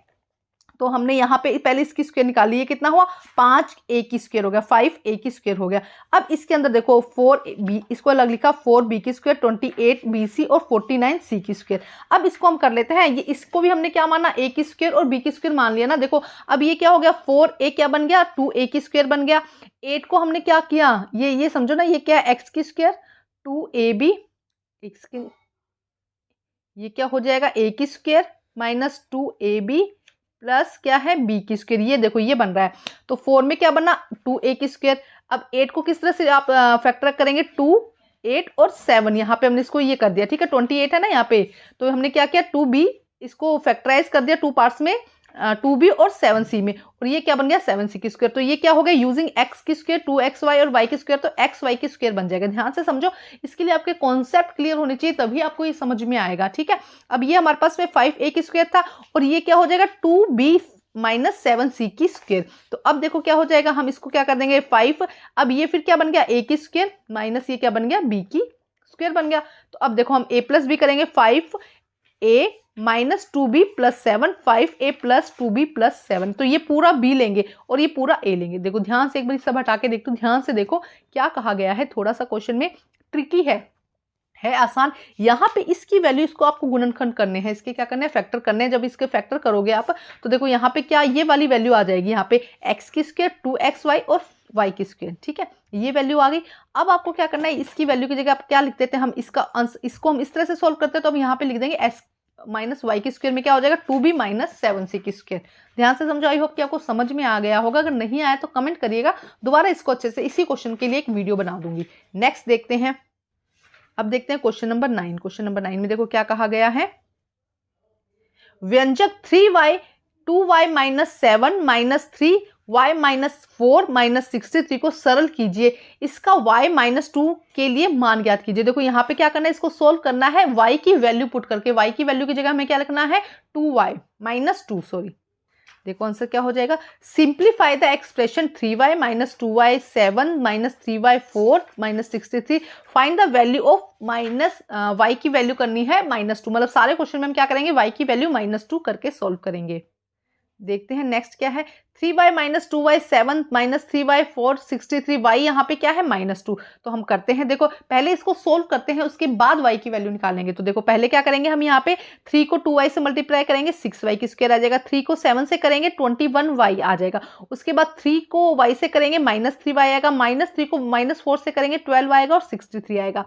तो हमने यहाँ पे पहले इसकी स्क्वायर निकाली है, कितना हुआ, 5a की स्क्वायर हो गया, 5a की स्क्वायर हो गया। अब इसके अंदर देखो 4b, इसको अलग लिखा, 4b की स्क्वायर 28bc और 49c की स्क्वायर। अब इसको हम कर लेते हैं, ये इसको भी हमने क्या माना, a की स्क्वायर और b की स्क्वायर मान लिया ना। देखो अब ये क्या हो गया, 4a क्या बन गया, 2a की स्क्वायर बन गया। 8 को हमने क्या किया, ये समझो ना, ये क्या है, x की स्क्वायर 2ab, x की ये क्या हो जाएगा, a की स्क्वायर - 2ab प्लस क्या है, b की स्क्वायर। ये देखो ये बन रहा है। तो 4 में क्या बना, 2a की स्क्वायर। अब 8 को किस तरह से आप फैक्टर करेंगे, 2 8 और 7, यहाँ पे हमने इसको ये कर दिया। ठीक है, 28 है ना यहाँ पे, तो हमने क्या किया, 2b इसको फैक्टराइज कर दिया 2 पार्ट्स में, 2b और 7c में, और ये क्या बन गया, 7c की स्क्वायर। तो ये क्या हो गया, यूजिंग x की स्क्वायर 2xy और y की स्क्वायर, तो xy की स्क्वायर बन जाएगा। ध्यान से समझो, इसके लिए आपके कॉन्सेप्ट क्लियर होने चाहिए, तभी आपको ये समझ में आएगा। ठीक है, अब ये हमारे पास में 5a की स्क्वायर था, और ये क्या हो जाएगा, 2b - 7c की स्क्वायर। तो अब देखो क्या हो जाएगा, हम इसको क्या कर देंगे, 5। अब ये फिर क्या बन गया, a की स्क्वायर माइनस ये क्या बन गया, b की स्क्वायर बन गया। तो अब देखो हम a + b करेंगे, 5a -2b + 7, 5a + 2b + 7। तो ये पूरा b लेंगे और ये पूरा a लेंगे। देखो ध्यान से एक बार सब हटा के देखते हो, ध्यान से देखो क्या कहा गया है। थोड़ा सा क्वेश्चन में ट्रिकी है आसान। यहाँ पे इसकी वैल्यू, इसको आपको गुणनखंड करने हैं, इसके क्या करने हैं, फैक्टर करने हैं। जब इसके फैक्टर करोगे आप तो देखो यहाँ पे क्या ये वाली वैल्यू आ जाएगी, यहाँ पे x², 2xy और y², ठीक है, ये वैल्यू आ गई। अब आपको क्या करना है, इसकी वैल्यू की जगह आप क्या लिख देते हैं, हम इसका अंश, इसको हम इस तरह से सोल्व करते हैं तो हम यहाँ पे लिख देंगे s -y² में क्या हो जाएगा, 2b - 7c²। ध्यान से समझो, आई होप कि आपको समझ में आ गया होगा। अगर नहीं आया तो कमेंट करिएगा, दोबारा इसको अच्छे से इसी क्वेश्चन के लिए एक वीडियो बना दूंगी। नेक्स्ट देखते हैं, अब देखते हैं क्वेश्चन नंबर 9। क्वेश्चन नंबर 9 में देखो क्या कहा गया है। व्यंजक 3y 2y - 7 - 3y - 4 - 63 को सरल कीजिए, इसका y - 2 के लिए मान ज्ञात कीजिए। देखो यहाँ पे क्या करना है, इसको सोल्व करना है y की वैल्यू पुट करके। y की वैल्यू की जगह हमें क्या लिखना है, 2y - 2, सॉरी। देखो आंसर क्या हो जाएगा, simplify the expression 3y - 2y 7 - 3y 4 - 63, find the value of y की वैल्यू करनी है -2। मतलब सारे क्वेश्चन में हम क्या करेंगे, y की वैल्यू -2 करके सॉल्व करेंगे। देखते हैं नेक्स्ट क्या है, 3y - 2y 7 - 3y 4 63, y यहाँ पे क्या है -2। तो हम करते हैं, देखो पहले इसको सोल्व करते हैं, उसके बाद y की वैल्यू निकालेंगे। तो देखो पहले क्या करेंगे, हम यहाँ पे 3 को 2y से मल्टीप्लाई करेंगे, 6y² आ जाएगा। 3 को 7 से करेंगे, 21y आ जाएगा। उसके बाद 3 को y से करेंगे, -3y आएगा। -3 को -4 से करेंगे, 12 आएगा और 63 आएगा।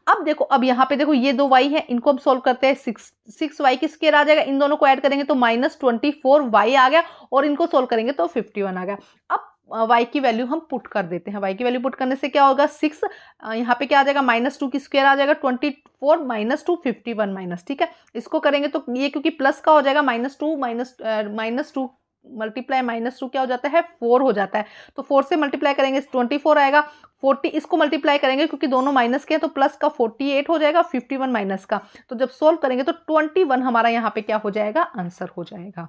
अब देखो, अब यहाँ पे देखो ये दो y है, इनको हम सोल्व करते हैं। 6y² आ जाएगा, इन दोनों को ऐड करेंगे तो -24y आ गया, और इनको सोल्व करेंगे तो 51 आ गया। अब y की वैल्यू हम पुट कर देते हैं। y की वैल्यू पुट करने से क्या होगा, 6 यहाँ पे क्या आ जाएगा, -2² आ जाएगा, 24 - 2 51 माइनस, ठीक है। इसको करेंगे तो ये क्योंकि प्लस का हो जाएगा, -2 मल्टीप्लाई -2 क्या हो जाता है, 4 हो जाता है। तो 4 से मल्टीप्लाई करेंगे 24 आएगा। 40 इसको मल्टीप्लाई करेंगे क्योंकि दोनों माइनस के हैं, तो प्लस का 48 हो जाएगा, 51 माइनस का। तो जब सोल्व करेंगे तो 21 हमारा यहाँ पे क्या हो जाएगा, आंसर हो जाएगा।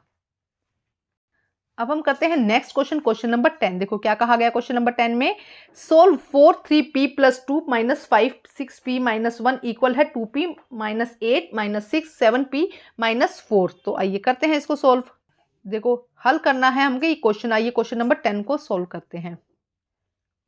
अब हम करते हैं नेक्स्ट क्वेश्चन, क्वेश्चन नंबर 10। देखो क्या कहा गया क्वेश्चन नंबर 10 में, सोल्व 4 3p + 2 - 5 6p - 1 इक्वल है 2p - 8 - 6 7p - 4। तो आइए करते हैं इसको सोल्व। देखो हल करना है हमको ये क्वेश्चन। आइए क्वेश्चन नंबर 10 को सोल्व करते हैं।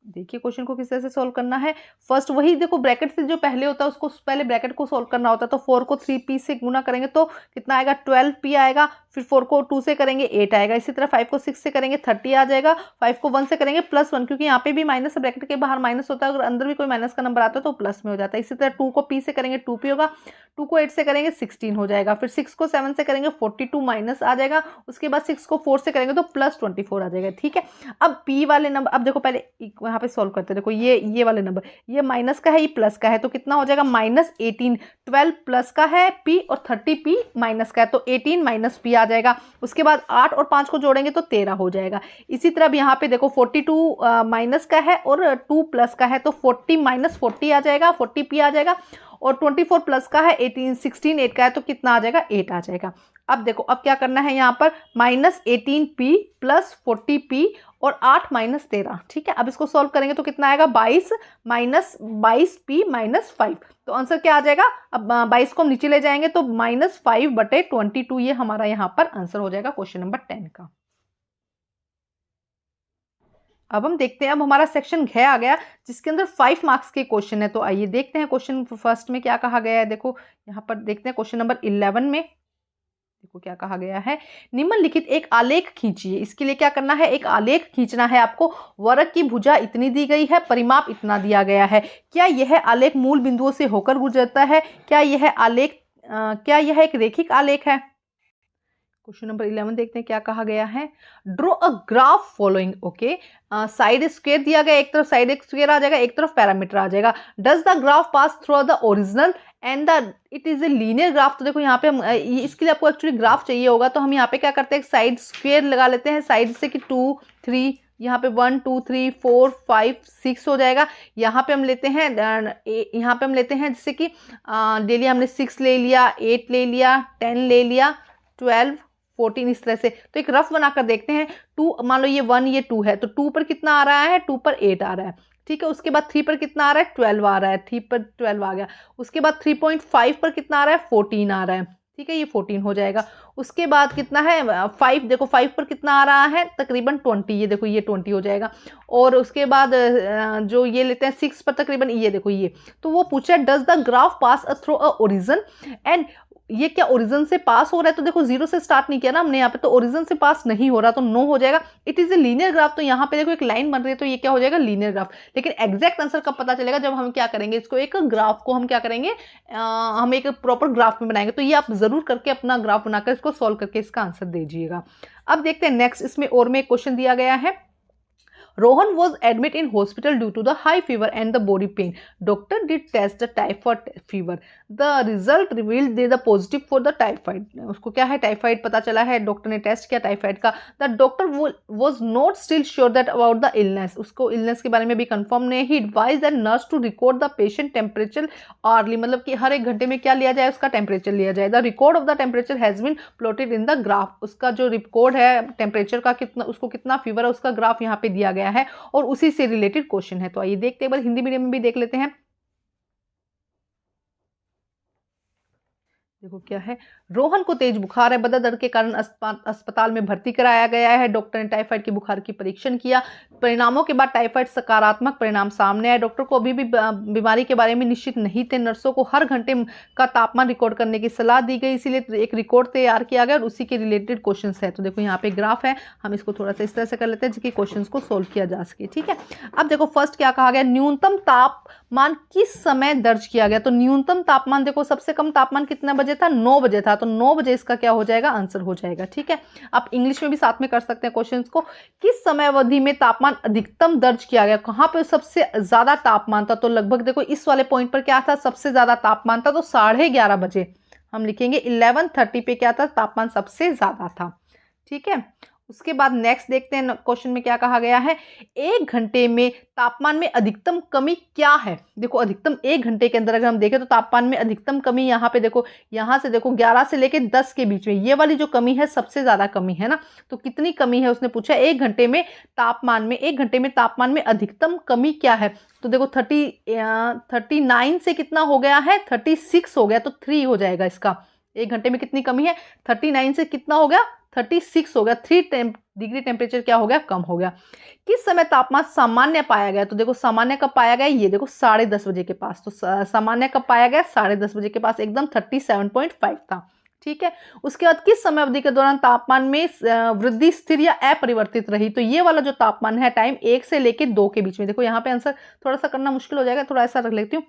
देखिए क्वेश्चन को किस तरह से सोल्व करना है। फर्स्ट वही देखो, ब्रैकेट से जो पहले होता है उसको पहले ब्रैकेट को सोल्व करना होता है। तो 4 को 3p से गुना करेंगे तो कितना आएगा, 12p आएगा। फिर 4 को 2 से करेंगे 8 आएगा। इसी तरह 5 को 6 से करेंगे 30 आ जाएगा। 5 को 1 से करेंगे +1, क्योंकि यहाँ पे भी माइनस, ब्रैकेट के बाहर माइनस होता है, अगर अंदर भी कोई माइनस का नंबर आता है तो प्लस में हो जाता है। इसी तरह 2 को p से करेंगे 2p होगा। 2 को 8 से करेंगे 16 हो जाएगा। फिर 6 को 7 से करेंगे 42 माइनस आ जाएगा। उसके बाद 6 को 4 से करेंगे तो +24 आ जाएगा, ठीक है। अब p वाले नंबर, अब देखो पहले यहाँ पे सोल्व करते हैं। देखो ये वाले नंबर, ये माइनस का है, ये प्लस का है, तो कितना हो जाएगा, -18। 12 प्लस का है p और 30p माइनस का है, तो 18 - p आ जाएगा। उसके बाद 8 और 5 को जोड़ेंगे तो 13 हो जाएगा। इसी तरह अब यहाँ पे देखो 42 माइनस का है और 2 प्लस का है, तो 40 - 40 आ जाएगा, 40p आ जाएगा। और 24 प्लस का है 18, 16 8 का है, तो कितना आ जाएगा, 8 आ जाएगा। अब देखो अब क्या करना है, यहाँ पर -18p + 40p और 8 - 13, ठीक है। अब इसको सॉल्व करेंगे तो कितना आएगा, 22 - 22p - 5। तो आंसर क्या आ जाएगा, अब 22 को हम नीचे ले जाएंगे तो -5/22, ये हमारा यहाँ पर आंसर हो जाएगा क्वेश्चन नंबर 10 का। अब हम देखते हैं, अब हमारा सेक्शन घ आ गया जिसके अंदर 5 मार्क्स के क्वेश्चन है। तो आइए देखते हैं क्वेश्चन फर्स्ट में क्या कहा गया है। देखो यहाँ पर देखते हैं क्वेश्चन नंबर 11 में। देखो क्या कहा गया है, निम्नलिखित एक आलेख खींचिए। इसके लिए क्या करना है, एक आलेख खींचना है आपको। वर्ग की भुजा इतनी दी गई है, परिमाप इतना दिया गया है। क्या यह आलेख मूल बिंदुओं से होकर गुजरता है? क्या यह एक रेखिक आलेख है? क्वेश्चन नंबर 11 देखते हैं क्या कहा गया है। Draw a graph following, okay. Side square दिया गया, एक तरफ साइड स्क्वायर आ जाएगा, एक तरफ पैरामीटर आ जाएगा। Does the graph pass through the original and the it is a linear graph. तो देखो यहाँ पे हम इसके लिए आपको एक्चुअली ग्राफ चाहिए होगा, तो हम यहाँ पे क्या करते हैं, साइड स्क्वायर लगा लेते हैं साइड से कि 2 3, यहाँ पे 1 2 3 4 5 6 हो जाएगा। यहाँ पे हम लेते हैं जैसे कि डेली हमने 6 ले लिया, 8 ले लिया, 10 ले लिया, 12 14 इस तरह से। तो एक रफ बनाकर देखते हैं। 2 मान लो ये 1 ये 2 है, तो 2 पर कितना आ रहा है, 2 पर 8 आ रहा है, ठीक है। उसके बाद 3 पर कितना आ रहा है, 12 आ रहा है, 3 पर 12 आ गया। उसके बाद 3.5 पर कितना आ रहा है, 14 आ रहा है, ठीक है, ये 14 हो जाएगा। उसके बाद कितना है 5, देखो 5 पर कितना आ रहा है तकरीबन 20, ये देखो ये 20 हो जाएगा। और उसके बाद जो ये लेते हैं 6 पर तकरीबन ये देखो ये, तो वो पूछा है does the graph pass through a origin and ये क्या ओरिजिन से पास हो रहा है, तो देखो 0 से स्टार्ट नहीं किया ना हमने यहाँ पे, तो ओरिजिन से पास नहीं हो रहा तो नो हो जाएगा। It is a linear graph, तो यहाँ पे देखो एक लाइन बन रही है तो ये क्या हो जाएगा लीनियर ग्राफ। लेकिन एग्जैक्ट आंसर कब पता चलेगा, जब हम क्या करेंगे इसको एक ग्राफ को हम क्या करेंगे हम एक प्रॉपर ग्राफ में बनाएंगे। तो ये आप जरूर करके अपना ग्राफ बनाकर इसको सॉल्व करके इसका आंसर दीजिएगा। अब देखते हैं नेक्स्ट, इसमें और में एक क्वेश्चन दिया गया है। Rohan was admitted in hospital due to the high fever and the body pain. Doctor did test the typhoid fever. The result revealed they the positive for the typhoid. उसको क्या है टाइफाइड पता चला है, doctor ने test किया typhoid का। The doctor was not still sure that about the illness. उसको illness के बारे में भी कंफर्म नहीं। He advised the nurse to record the patient temperature hourly, मतलब कि हर एक घंटे में क्या लिया जाए उसका टेम्परेचर लिया जाए। The record of the temperature has been plotted in the graph. उसका जो रिकॉर्ड है टेम्परेचर का कितना, उसको कितना फीवर है उसका ग्राफ यहाँ पे दिया गया है और उसी से रिलेटेड क्वेश्चन है। तो आइए देखते हैं, एक बार हिंदी मीडियम में भी देख लेते हैं। देखो क्या है, रोहन को तेज बुखार है, बदर दर्द के कारण अस्पताल में भर्ती कराया गया है। डॉक्टर ने टाइफाइड के बुखार की परीक्षण किया, परिणामों के बाद टाइफाइड सकारात्मक परिणाम सामने आए। डॉक्टर को अभी भी बीमारी के बारे में निश्चित नहीं थे। नर्सों को हर घंटे का तापमान रिकॉर्ड करने की सलाह दी गई, इसीलिए एक रिकॉर्ड तैयार किया गया और उसी के रिलेटेड क्वेश्चन है। तो देखो यहाँ पे ग्राफ है, हम इसको थोड़ा सा इस तरह से कर लेते हैं जिसके क्वेश्चन को सोल्व किया जा सके। ठीक है, अब देखो फर्स्ट क्या कहा गया, न्यूनतम तापमान किस समय दर्ज किया गया। तो न्यूनतम तापमान देखो सबसे कम तापमान कितना बजे था, 9 बजे था, तो 9 बजे इसका क्या हो जाएगा आंसर हो जाएगा। ठीक है, आप इंग्लिश में भी साथ में कर सकते हैं क्वेश्चंस को। किस समय अवधि में तापमान अधिकतम दर्ज किया गया, कहां पे सबसे ज्यादा तापमान था, तो लगभग देखो इस वाले पॉइंट पर क्या था सबसे ज्यादा तापमान था, तो 11:30 बजे हम लिखेंगे 11:30 पे क्या था तापमान सबसे ज्यादा था। ठीक है, उसके बाद नेक्स्ट देखते हैं क्वेश्चन में क्या कहा गया है, 1 घंटे में तापमान में अधिकतम कमी क्या है। देखो अधिकतम 1 घंटे के अंदर अगर हम देखें तो तापमान में अधिकतम कमी यहाँ पे देखो, यहाँ से देखो 11 से लेके 10 के बीच में ये वाली जो कमी है सबसे ज्यादा कमी है ना। तो कितनी कमी है उसने पूछा, 1 घंटे में तापमान में, 1 घंटे में तापमान में अधिकतम कमी क्या है। तो देखो 39 से कितना हो गया है 36 हो गया, तो 3 हो जाएगा इसका। 1 घंटे में कितनी कमी है 39 से कितना हो गया 36 हो गया, 3 डिग्री टेम्परेचर क्या हो गया कम हो गया। किस समय तापमान सामान्य पाया गया, तो देखो सामान्य कब पाया गया, ये देखो 10:30 बजे के पास। तो सामान्य कब पाया गया 10:30 बजे के पास, एकदम 37.5 था। ठीक है, उसके बाद किस समय अवधि के दौरान तापमान में वृद्धि स्थिर या अपरिवर्तित रही। तो ये वाला जो तापमान है टाइम 1 से लेके 2 के बीच में। देखो यहाँ पे आंसर थोड़ा सा करना मुश्किल हो जाएगा, थोड़ा ऐसा रख लेती हूँ।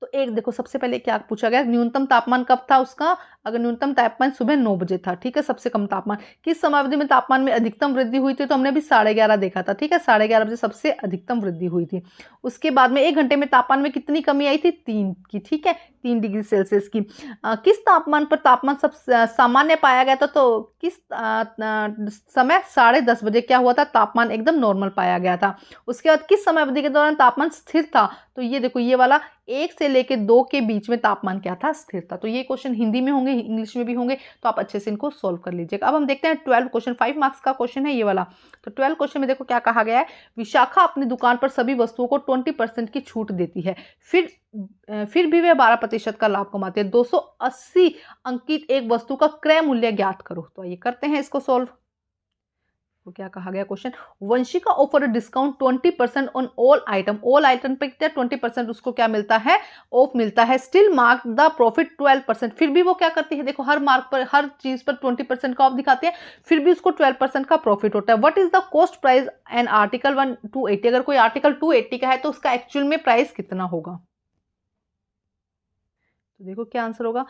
तो एक देखो सबसे पहले क्या पूछा गया, न्यूनतम तापमान कब था उसका, अगर न्यूनतम तापमान सुबह 9 बजे था। ठीक है, सबसे कम तापमान किस समयावधि में तापमान में अधिकतम वृद्धि हुई थी, तो हमने भी 11:30 देखा था। ठीक है, 11:30 बजे सबसे अधिकतम वृद्धि हुई थी। उसके बाद में 1 घंटे में तापमान में कितनी कमी आई थी 3 की। ठीक है, 3 डिग्री सेल्सियस की। किस तापमान पर तापमान सब सामान्य पाया गया था, तो किस समय 10:30 बजे क्या हुआ था तापमान एकदम नॉर्मल पाया गया था। उसके बाद किस समय अवधि के दौरान तापमान स्थिर था, तो ये देखो ये वाला 1 से लेके 2 के बीच में तापमान क्या था स्थिर था। तो ये क्वेश्चन हिंदी में होंगे इंग्लिश में भी होंगे, तो आप अच्छे से इनको सोल्व कर लीजिएगा। अब हम देखते हैं 12 क्वेश्चन, 5 मार्क्स का क्वेश्चन है ये वाला। तो 12 क्वेश्चन में देखो क्या कहा गया है, विशाखा अपनी दुकान पर सभी वस्तुओं को 20% की छूट देती है, फिर भी वे 12% का लाभ कमाते हैं। 280 अंकित एक वस्तु का क्रय मूल्य ज्ञात करो। तो ये करते हैं इसको सोल्व। तो क्या कहा गया question, Vanshika offer discount 20% on all item. All item पे क्या 20% उसको क्या मिलता है ऑफ मिलता है। स्टिल मार्क द प्रॉफिट 12%, फिर भी वो क्या करती है, देखो हर मार्क पर हर चीज पर 20% का ऑफ दिखाते हैं, फिर भी उसको 12% का प्रॉफिट होता है। What is the cost price and article 280, अगर कोई आर्टिकल 280 का है तो उसका एक्चुअल में प्राइस कितना होगा। तो देखो क्या आंसर होगा,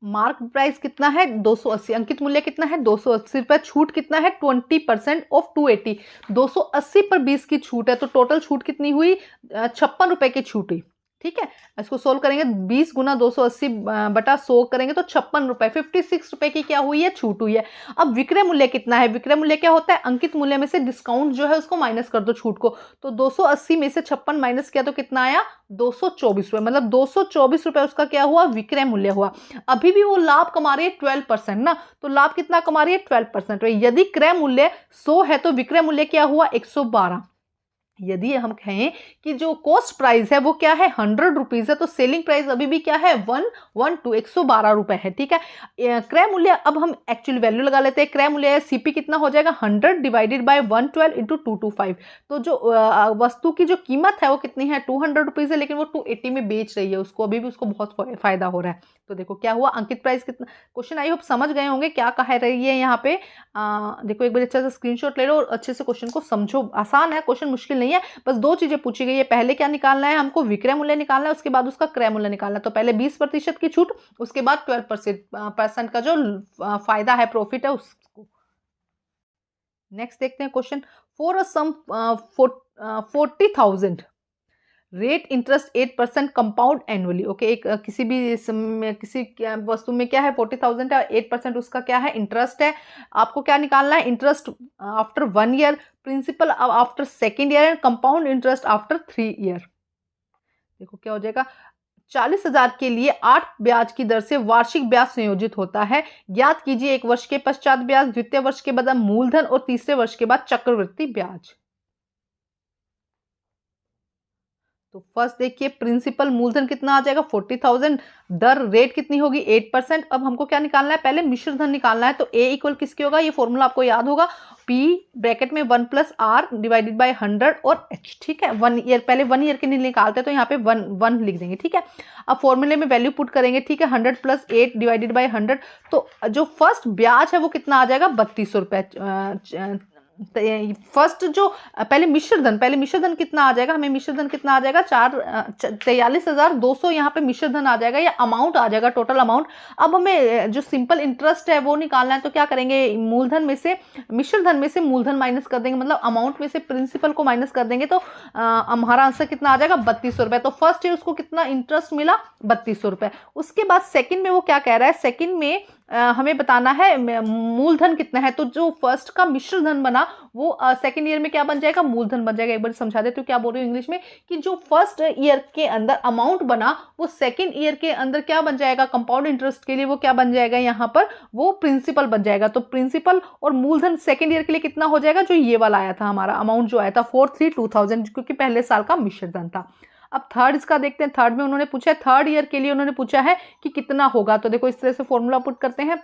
मार्क प्राइस कितना है 280, अंकित मूल्य कितना है 280 रुपए, छूट कितना है 20% ऑफ 280, 280 पर 20 की छूट है, तो टोटल छूट कितनी हुई 56 रुपए की छूट हुई। ठीक है, इसको सोल्व करेंगे 20 गुना 280 बटा 100 करेंगे तो 56 रुपए, 56 रुपए की क्या हुई है छूट हुई है। अब विक्रय मूल्य कितना है, विक्रय मूल्य क्या होता है अंकित मूल्य में से डिस्काउंट जो है उसको माइनस कर दो छूट को, तो 280 में से 56 माइनस किया तो कितना आया 224 रुपए, मतलब 224 रुपए उसका क्या हुआ विक्रय मूल्य हुआ। अभी भी वो लाभ कमा रही है 12% ना, तो लाभ कितना कमा रही है 12%। यदि क्रय मूल्य 100 है तो विक्रय मूल्य क्या हुआ 112। यदि हम कहें कि जो कॉस्ट प्राइस है वो क्या है 100 रुपीज है, तो सेलिंग प्राइस अभी भी क्या है 112 112 रुपए है। ठीक है, क्रय मूल्य, अब हम एक्चुअल वैल्यू लगा लेते हैं। क्रय मूल्य सीपी कितना हो जाएगा 100 डिवाइडेड बाय 112 इंटू 225। तो जो वस्तु की जो कीमत है वो कितनी है 200 रुपीज है, लेकिन वो 280 में बेच रही है उसको, अभी भी उसको बहुत फायदा हो रहा है। तो देखो क्या हुआ, अंकित प्राइस कितना, क्वेश्चन आई होप समझ गए होंगे क्या कह रही है यहाँ पे। देखो एक बार अच्छा से स्क्रीनशॉट ले लो और अच्छे से क्वेश्चन को समझो, आसान है क्वेश्चन, मुश्किल नहीं है। बस दो चीजें पूछी गई है, पहले क्या निकालना है हमको, विक्रय मूल्य निकालना है, उसके बाद उसका क्रय मूल्य निकालना है। तो पहले 20% की छूट, उसके बाद 12% का जो फायदा है, प्रॉफिट है उसको। नेक्स्ट देखते हैं question, for a sum 40,000 rate interest 8% compound annually. Okay, एक किसी भी किसी वस्तु में क्या है 40,000 है, 8% उसका क्या है इंटरेस्ट है। आपको क्या निकालना है, interest after 1 year, principal after 2nd year and compound interest after 3 year. देखो क्या हो जाएगा, 40,000 के लिए 8 ब्याज की दर से वार्षिक ब्याज संयोजित होता है। ज्ञात कीजिए 1 वर्ष के पश्चात ब्याज, द्वितीय वर्ष के बाद मूलधन और तीसरे वर्ष के बाद चक्रवृद्धि ब्याज। तो फर्स्ट देखिए, प्रिंसिपल मूलधन कितना आ जाएगा 40,000, दर रेट कितनी होगी 8%। अब हमको क्या निकालना है, पहले मिश्र धन निकालना है। तो ए इक्वल किसके होगा, ये फॉर्मूला आपको याद होगा, P ब्रैकेट में 1 + R डिवाइडेड बाय 100 और H। ठीक है, 1 ईयर, पहले 1 ईयर के लिए निकालते हैं तो यहाँ पे 1 लिख देंगे। ठीक है, अब फॉर्मूले में वैल्यू पुट करेंगे। ठीक है, 100 + 8 डिवाइडेड बाय 100, तो जो फर्स्ट ब्याज है वो कितना आ जाएगा 3200 रुपए। फर्स्ट जो पहले मिश्र धन कितना आ जाएगा, हमें मिश्र धन कितना आ जाएगा 43,200 यहाँ पे मिश्र धन आ जाएगा, या अमाउंट आ जाएगा, टोटल अमाउंट। अब हमें जो सिंपल इंटरेस्ट है वो निकालना है, तो क्या करेंगे, मूलधन में से मिश्र धन में से मूलधन माइनस कर देंगे, मतलब अमाउंट में से प्रिंसिपल को माइनस कर देंगे, तो हमारा आंसर कितना आ जाएगा 3200 रुपए। तो फर्स्ट ईयर उसको कितना इंटरेस्ट मिला 3200 रुपए। उसके बाद सेकंड में वो क्या कह रहा है, सेकंड में हमें बताना है मूलधन कितना है। तो जो फर्स्ट का मिश्र धन बना वो सेकंड ईयर में क्या बन जाएगा, मूलधन बन जाएगा। एक बार समझा देते हो क्या बोल रही हूँ इंग्लिश में, कि जो फर्स्ट ईयर के अंदर अमाउंट बना वो सेकंड ईयर के अंदर क्या बन जाएगा, कंपाउंड इंटरेस्ट के लिए वो क्या बन जाएगा, यहाँ पर वो प्रिंसिपल बन जाएगा। तो प्रिंसिपल और मूलधन सेकंड ईयर के लिए कितना हो जाएगा, जो ये वाला आया था हमारा अमाउंट जो आया था 43,2,000, क्योंकि पहले साल का मिश्र धन था। अब थर्ड इसका देखते हैं, थर्ड में उन्होंने पूछा है, थर्ड ईयर के लिए उन्होंने पूछा है कि कितना होगा। तो देखो इस तरह से फॉर्मूला पुट करते हैं,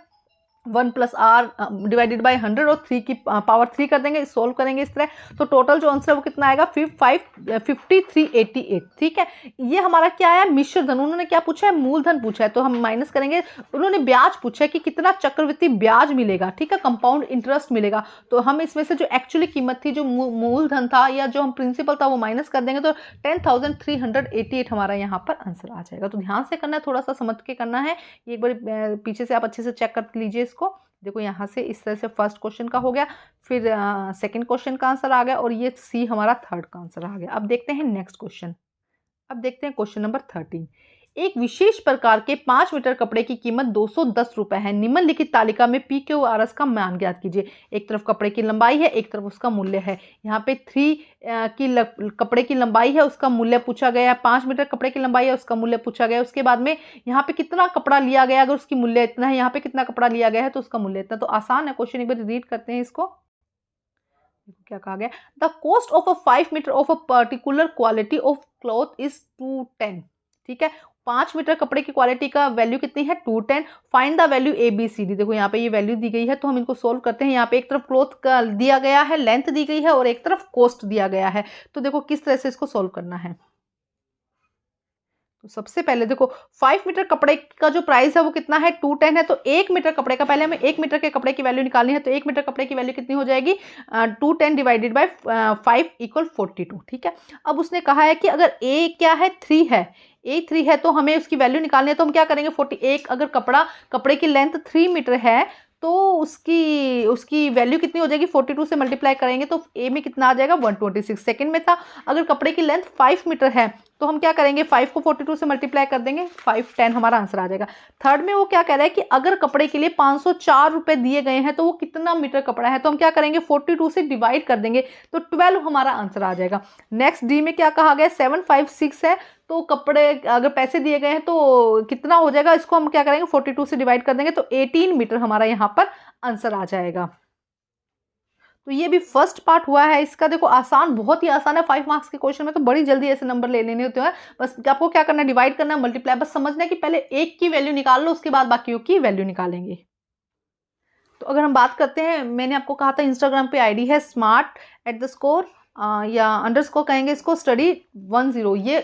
1 + R डिवाइडेड बाय 100 और 3 की पावर 3 कर देंगे, सोल्व करेंगे इस तरह। तो टोटल जो आंसर है वो कितना आएगा 5388। ठीक है, ये हमारा क्या है मिश्र धन। उन्होंने क्या पूछा है, मूलधन पूछा है, तो हम माइनस करेंगे। उन्होंने ब्याज पूछा है कि कितना चक्रवृद्धि ब्याज मिलेगा, ठीक है, कंपाउंड इंटरेस्ट मिलेगा। तो हम इसमें से जो एक्चुअली कीमत थी, जो मूलधन था या जो हम प्रिंसिपल था वो माइनस कर देंगे, तो 10,388 हमारा यहाँ पर आंसर आ जाएगा। तो ध्यान से करना है, थोड़ा सा समझ के करना है। एक बार पीछे से आप अच्छे से चेक कर लीजिए इसको। देखो यहाँ से इस तरह से फर्स्ट क्वेश्चन का हो गया, फिर सेकंड क्वेश्चन का आंसर आ गया, और ये सी हमारा थर्ड का आंसर आ गया। अब देखते हैं नेक्स्ट क्वेश्चन। अब देखते हैं क्वेश्चन नंबर 13। एक विशेष प्रकार के 5 मीटर कपड़े की कीमत 210 रुपए है। निम्नलिखित तालिका में PQRS का मान ज्ञात कीजिए। एक तरफ कपड़े की लंबाई है, एक तरफ उसका मूल्य है। यहाँ पे 3 की कपड़े की लंबाई है, उसका मूल्य पूछा गया है। 5 मीटर कपड़े की लंबाई है, उसका मूल्य पूछा गया है। उसके बाद में यहाँ पे कितना कपड़ा लिया गया, अगर उसकी मूल्य इतना है, यहाँ पे कितना कपड़ा लिया गया है तो उसका मूल्य इतना। तो आसान है क्वेश्चन, एक बार रीड करते हैं इसको। क्या कहा गया, the cost of a 5 metre of a particular quality of cloth is 210। ठीक है, 5 मीटर कपड़े की क्वालिटी का वैल्यू कितनी है 210। Find the value ABCD। देखो यहाँ पे ये वैल्यू दी गई है, तो हम इनको सोल्व करते हैं। यहाँ पे एक तरफ क्लॉथ का दिया गया है, लेंथ दी गई है, और एक तरफ कॉस्ट दिया गया है। तो देखो किस तरह से इसको सोल्व करना है। तो सबसे पहले देखो 5 मीटर कपड़े का जो प्राइस है वो कितना है 210 है। तो 1 मीटर कपड़े का, पहले हमें 1 मीटर के कपड़े की वैल्यू निकालनी है। तो 1 मीटर कपड़े की वैल्यू कितनी हो जाएगी 210 डिवाइडेड बाय 5 = 42। ठीक है, अब उसने कहा है कि अगर A क्या है 3 है, A 3 है, तो हमें उसकी वैल्यू निकालनी है। तो हम क्या करेंगे 41, अगर कपड़े की लेंथ 3 मीटर है तो उसकी वैल्यू कितनी हो जाएगी 42 से मल्टीप्लाई करेंगे तो A में कितना आ जाएगा 126। सेकंड में था अगर कपड़े की लेंथ 5 मीटर है तो हम क्या करेंगे 5 को 42 से मल्टीप्लाई कर देंगे, 510 हमारा आंसर आ जाएगा। थर्ड में वो क्या कह रहा है कि अगर कपड़े के लिए 504 रुपए दिए गए हैं तो वो कितना मीटर कपड़ा है, तो हम क्या करेंगे 42 से डिवाइड कर देंगे तो 12 हमारा आंसर आ जाएगा। नेक्स्ट डी में क्या कहा गया 756 है, तो कपड़े अगर पैसे दिए गए हैं तो कितना हो जाएगा, इसको हम क्या करेंगे 42 से डिवाइड कर देंगे तो 18 मीटर हमारा यहाँ पर आंसर आ जाएगा। तो ये भी फर्स्ट पार्ट हुआ है इसका। देखो आसान, बहुत ही आसान है, 5 मार्क्स के क्वेश्चन में तो बड़ी जल्दी ऐसे नंबर ले लेने होते हैं। बस आपको क्या करना है, डिवाइड करना है, मल्टीप्लाई, बस समझना है कि पहले एक की वैल्यू निकाल लो, उसके बाद बाकियों की वैल्यू निकालेंगे। तो अगर हम बात करते हैं, मैंने आपको कहा था इंस्टाग्राम पे आईडी है smart__, या अंडरस्कोर कहेंगे इसको, study10, ये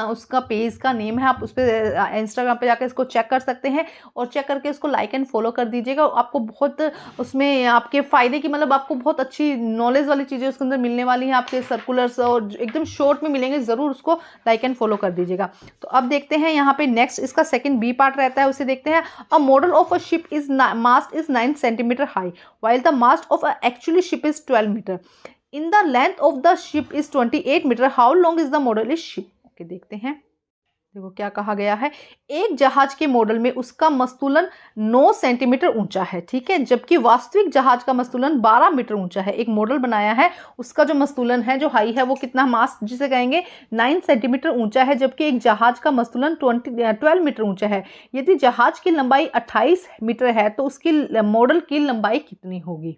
उसका पेज का नेम है। आप उस पर इंस्टाग्राम पे जाकर इसको चेक कर सकते हैं और चेक करके इसको लाइक एंड फॉलो कर दीजिएगा। आपको बहुत उसमें आपके फ़ायदे की, मतलब आपको बहुत अच्छी नॉलेज वाली चीज़ें उसके अंदर मिलने वाली हैं, आपके सर्कुलर्स और एकदम शॉर्ट में मिलेंगे, ज़रूर उसको लाइक एंड फॉलो कर दीजिएगा। तो अब देखते हैं यहाँ पे नेक्स्ट, इसका सेकंड बी पार्ट रहता है, उसे देखते हैं। A model of a ship is mast is 9 centimetre high while the mast of a actually ship is 12 meter. In the length of the ship is 28 meter. How long is the model is ship? Okay देखते हैं। देखो क्या कहा गया है, एक जहाज के मॉडल में उसका मस्तूलन 9 सेंटीमीटर ऊंचा है, ठीक है, जबकि वास्तविक जहाज का मस्तूलन 12 मीटर ऊंचा है। एक मॉडल बनाया है, उसका जो मस्तूलन है, जो हाई है, वो कितना, मास्ट जिसे कहेंगे 9 सेंटीमीटर ऊंचा है, जबकि एक जहाज का मस्तूलन 12 मीटर ऊंचा है। यदि जहाज की लंबाई 28 मीटर है तो उसकी मॉडल की लंबाई कितनी होगी।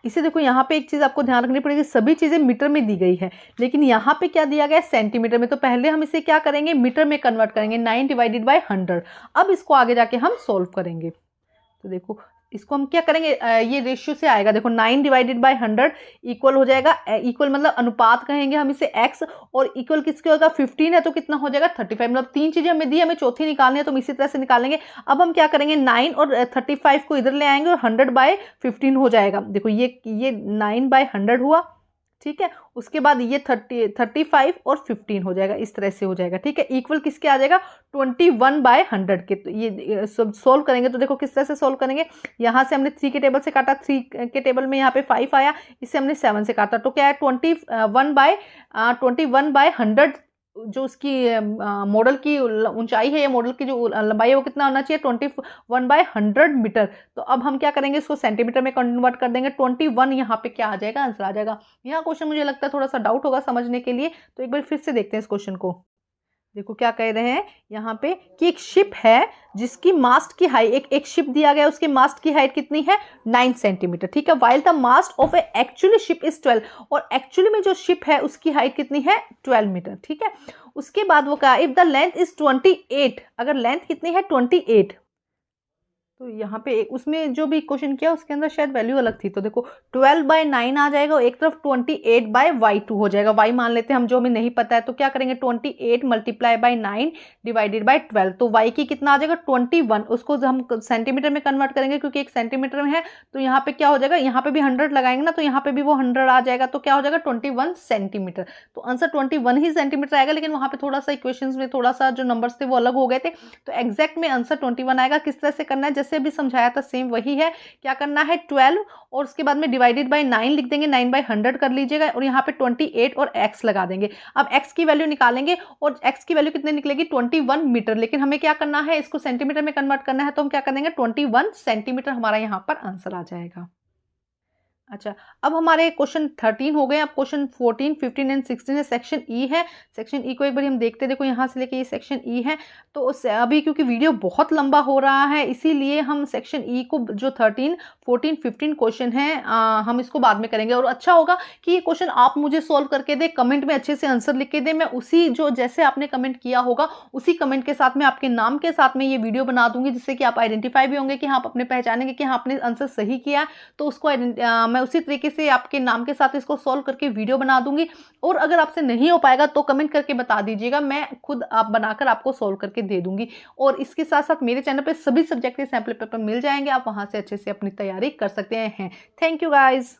इसे देखो, यहाँ पे एक चीज़ आपको ध्यान रखनी पड़ेगी, सभी चीज़ें मीटर में दी गई है, लेकिन यहाँ पे क्या दिया गया है, सेंटीमीटर में। तो पहले हम इसे क्या करेंगे, मीटर में कन्वर्ट करेंगे, 9 डिवाइडेड बाय 100। अब इसको आगे जाके हम सोल्व करेंगे। तो देखो इसको हम क्या करेंगे, ये रेशियो से आएगा। देखो 9 डिवाइडेड बाय 100 इक्वल हो जाएगा, इक्वल मतलब अनुपात कहेंगे हम इसे x, और इक्वल किसके होगा, 15 है तो कितना हो जाएगा 35। मतलब 3 चीजें हमें दी, हमें चौथी निकालनी है, तो हम इसी तरह से निकालेंगे। अब हम क्या करेंगे, 9 और 35 को इधर ले आएंगे और 100 बाय 15 हो जाएगा। देखो ये 9 बाय 100 हुआ, ठीक है, उसके बाद ये 35 और 15 हो जाएगा, इस तरह से हो जाएगा, ठीक है। इक्वल किसके आ जाएगा, 21 बाय 100 के। तो ये सब सोल्व करेंगे तो देखो किस तरह से सोल्व करेंगे। यहाँ से हमने 3 के टेबल से काटा, 3 के टेबल में यहाँ पे 5 आया, इससे हमने 7 से काटा, तो क्या है 21 बाय 100, जो उसकी मॉडल की ऊंचाई है या मॉडल की जो लंबाई है वो कितना होना चाहिए, 21 बाय 100 मीटर। तो अब हम क्या करेंगे, इसको सेंटीमीटर में कन्वर्ट कर देंगे। 21 यहाँ पे क्या आ जाएगा, आंसर आ जाएगा। यहाँ क्वेश्चन मुझे लगता है थोड़ा सा डाउट होगा समझने के लिए, तो एक बार फिर से देखते हैं इस क्वेश्चन को। देखो क्या कह रहे हैं यहाँ पे कि एक शिप है जिसकी मास्ट की हाइट, एक शिप दिया गया, उसके मास्ट की हाइट कितनी है, 9 सेंटीमीटर, ठीक है। While the mast of a actually ship is 12, और एक्चुअली में जो शिप है उसकी हाइट कितनी है, 12 मीटर, ठीक है। उसके बाद वो कहा, इफ द लेंथ इज 28, अगर लेंथ कितनी है 28, तो यहाँ पे उसमें जो भी क्वेश्चन किया उसके अंदर शायद वैल्यू अलग थी। तो देखो 12 बाय 9 आ जाएगा और एक तरफ 28 बाय y2 हो जाएगा। y मान लेते हैं हम, जो हमें नहीं पता है, तो क्या करेंगे 28 मल्टीप्लाई बाय 9 डिवाइडेड बाय 12, तो y की कितना आ जाएगा 21। उसको हम सेंटीमीटर में कन्वर्ट करेंगे, क्योंकि एक सेंटीमीटर में है, तो यहाँ पे क्या हो जाएगा, यहाँ पे भी 100 लगाएंगे ना, तो यहाँ पे भी वो 100 आ जाएगा, तो क्या हो जाएगा 21 सेंटीमीटर। तो आंसर 21 ही सेंटीमीटर आएगा, लेकिन वहाँ पे थोड़ा सा इक्वेशंस में थोड़ा सा जो नंबर्स थे वो अलग हो गए थे, तो एग्जैक्ट में आंसर 21 आएगा। किस तरह से करना है, जैसे अभी समझाया था सेम वही है। क्या करना है, 12 और उसके बाद में डिवाइडेड बाय 9 लिख देंगे, 9 बाय 100 कर लीजिएगा, और यहाँ पे 28 और x लगा देंगे। अब x की वैल्यू निकालेंगे, और x की वैल्यू कितने निकलेगी, 21 मीटर, लेकिन हमें क्या करना है, इसको सेंटीमीटर में कन्वर्ट करना है, तो हम क्या कर देंगे 21 सेंटीमीटर हमारा यहाँ पर आंसर आ जाएगा। अच्छा, अब हमारे क्वेश्चन 13 हो गए। अब क्वेश्चन 14, 15 एंड 16 है, सेक्शन ई है। सेक्शन ई को एक बार हम देखते, देखो यहाँ से लेके ये सेक्शन ई है। तो अभी क्योंकि वीडियो बहुत लंबा हो रहा है, इसीलिए हम सेक्शन ई को जो 13, 14, 15 क्वेश्चन है हम इसको बाद में करेंगे। और अच्छा होगा कि ये क्वेश्चन आप मुझे सोल्व करके दे, कमेंट में अच्छे से आंसर लिख के दे। मैं उसी जो जैसे आपने कमेंट किया होगा उसी कमेंट के साथ में आपके नाम के साथ में ये वीडियो बना दूंगी, जिससे कि आप आइडेंटिफाई भी होंगे कि हाँ, आप अपने पहचानेंगे कि हाँ आपने आंसर सही किया। तो उसको मैं उसी तरीके से आपके नाम के साथ इसको सॉल्व करके वीडियो बना दूंगी। और अगर आपसे नहीं हो पाएगा तो कमेंट करके बता दीजिएगा, मैं खुद आप बनाकर आपको सॉल्व करके दे दूंगी। और इसके साथ साथ मेरे चैनल पे सभी सब्जेक्ट के सैंपल पेपर मिल जाएंगे, आप वहां से अच्छे से अपनी तैयारी कर सकते हैं। Thank you guys.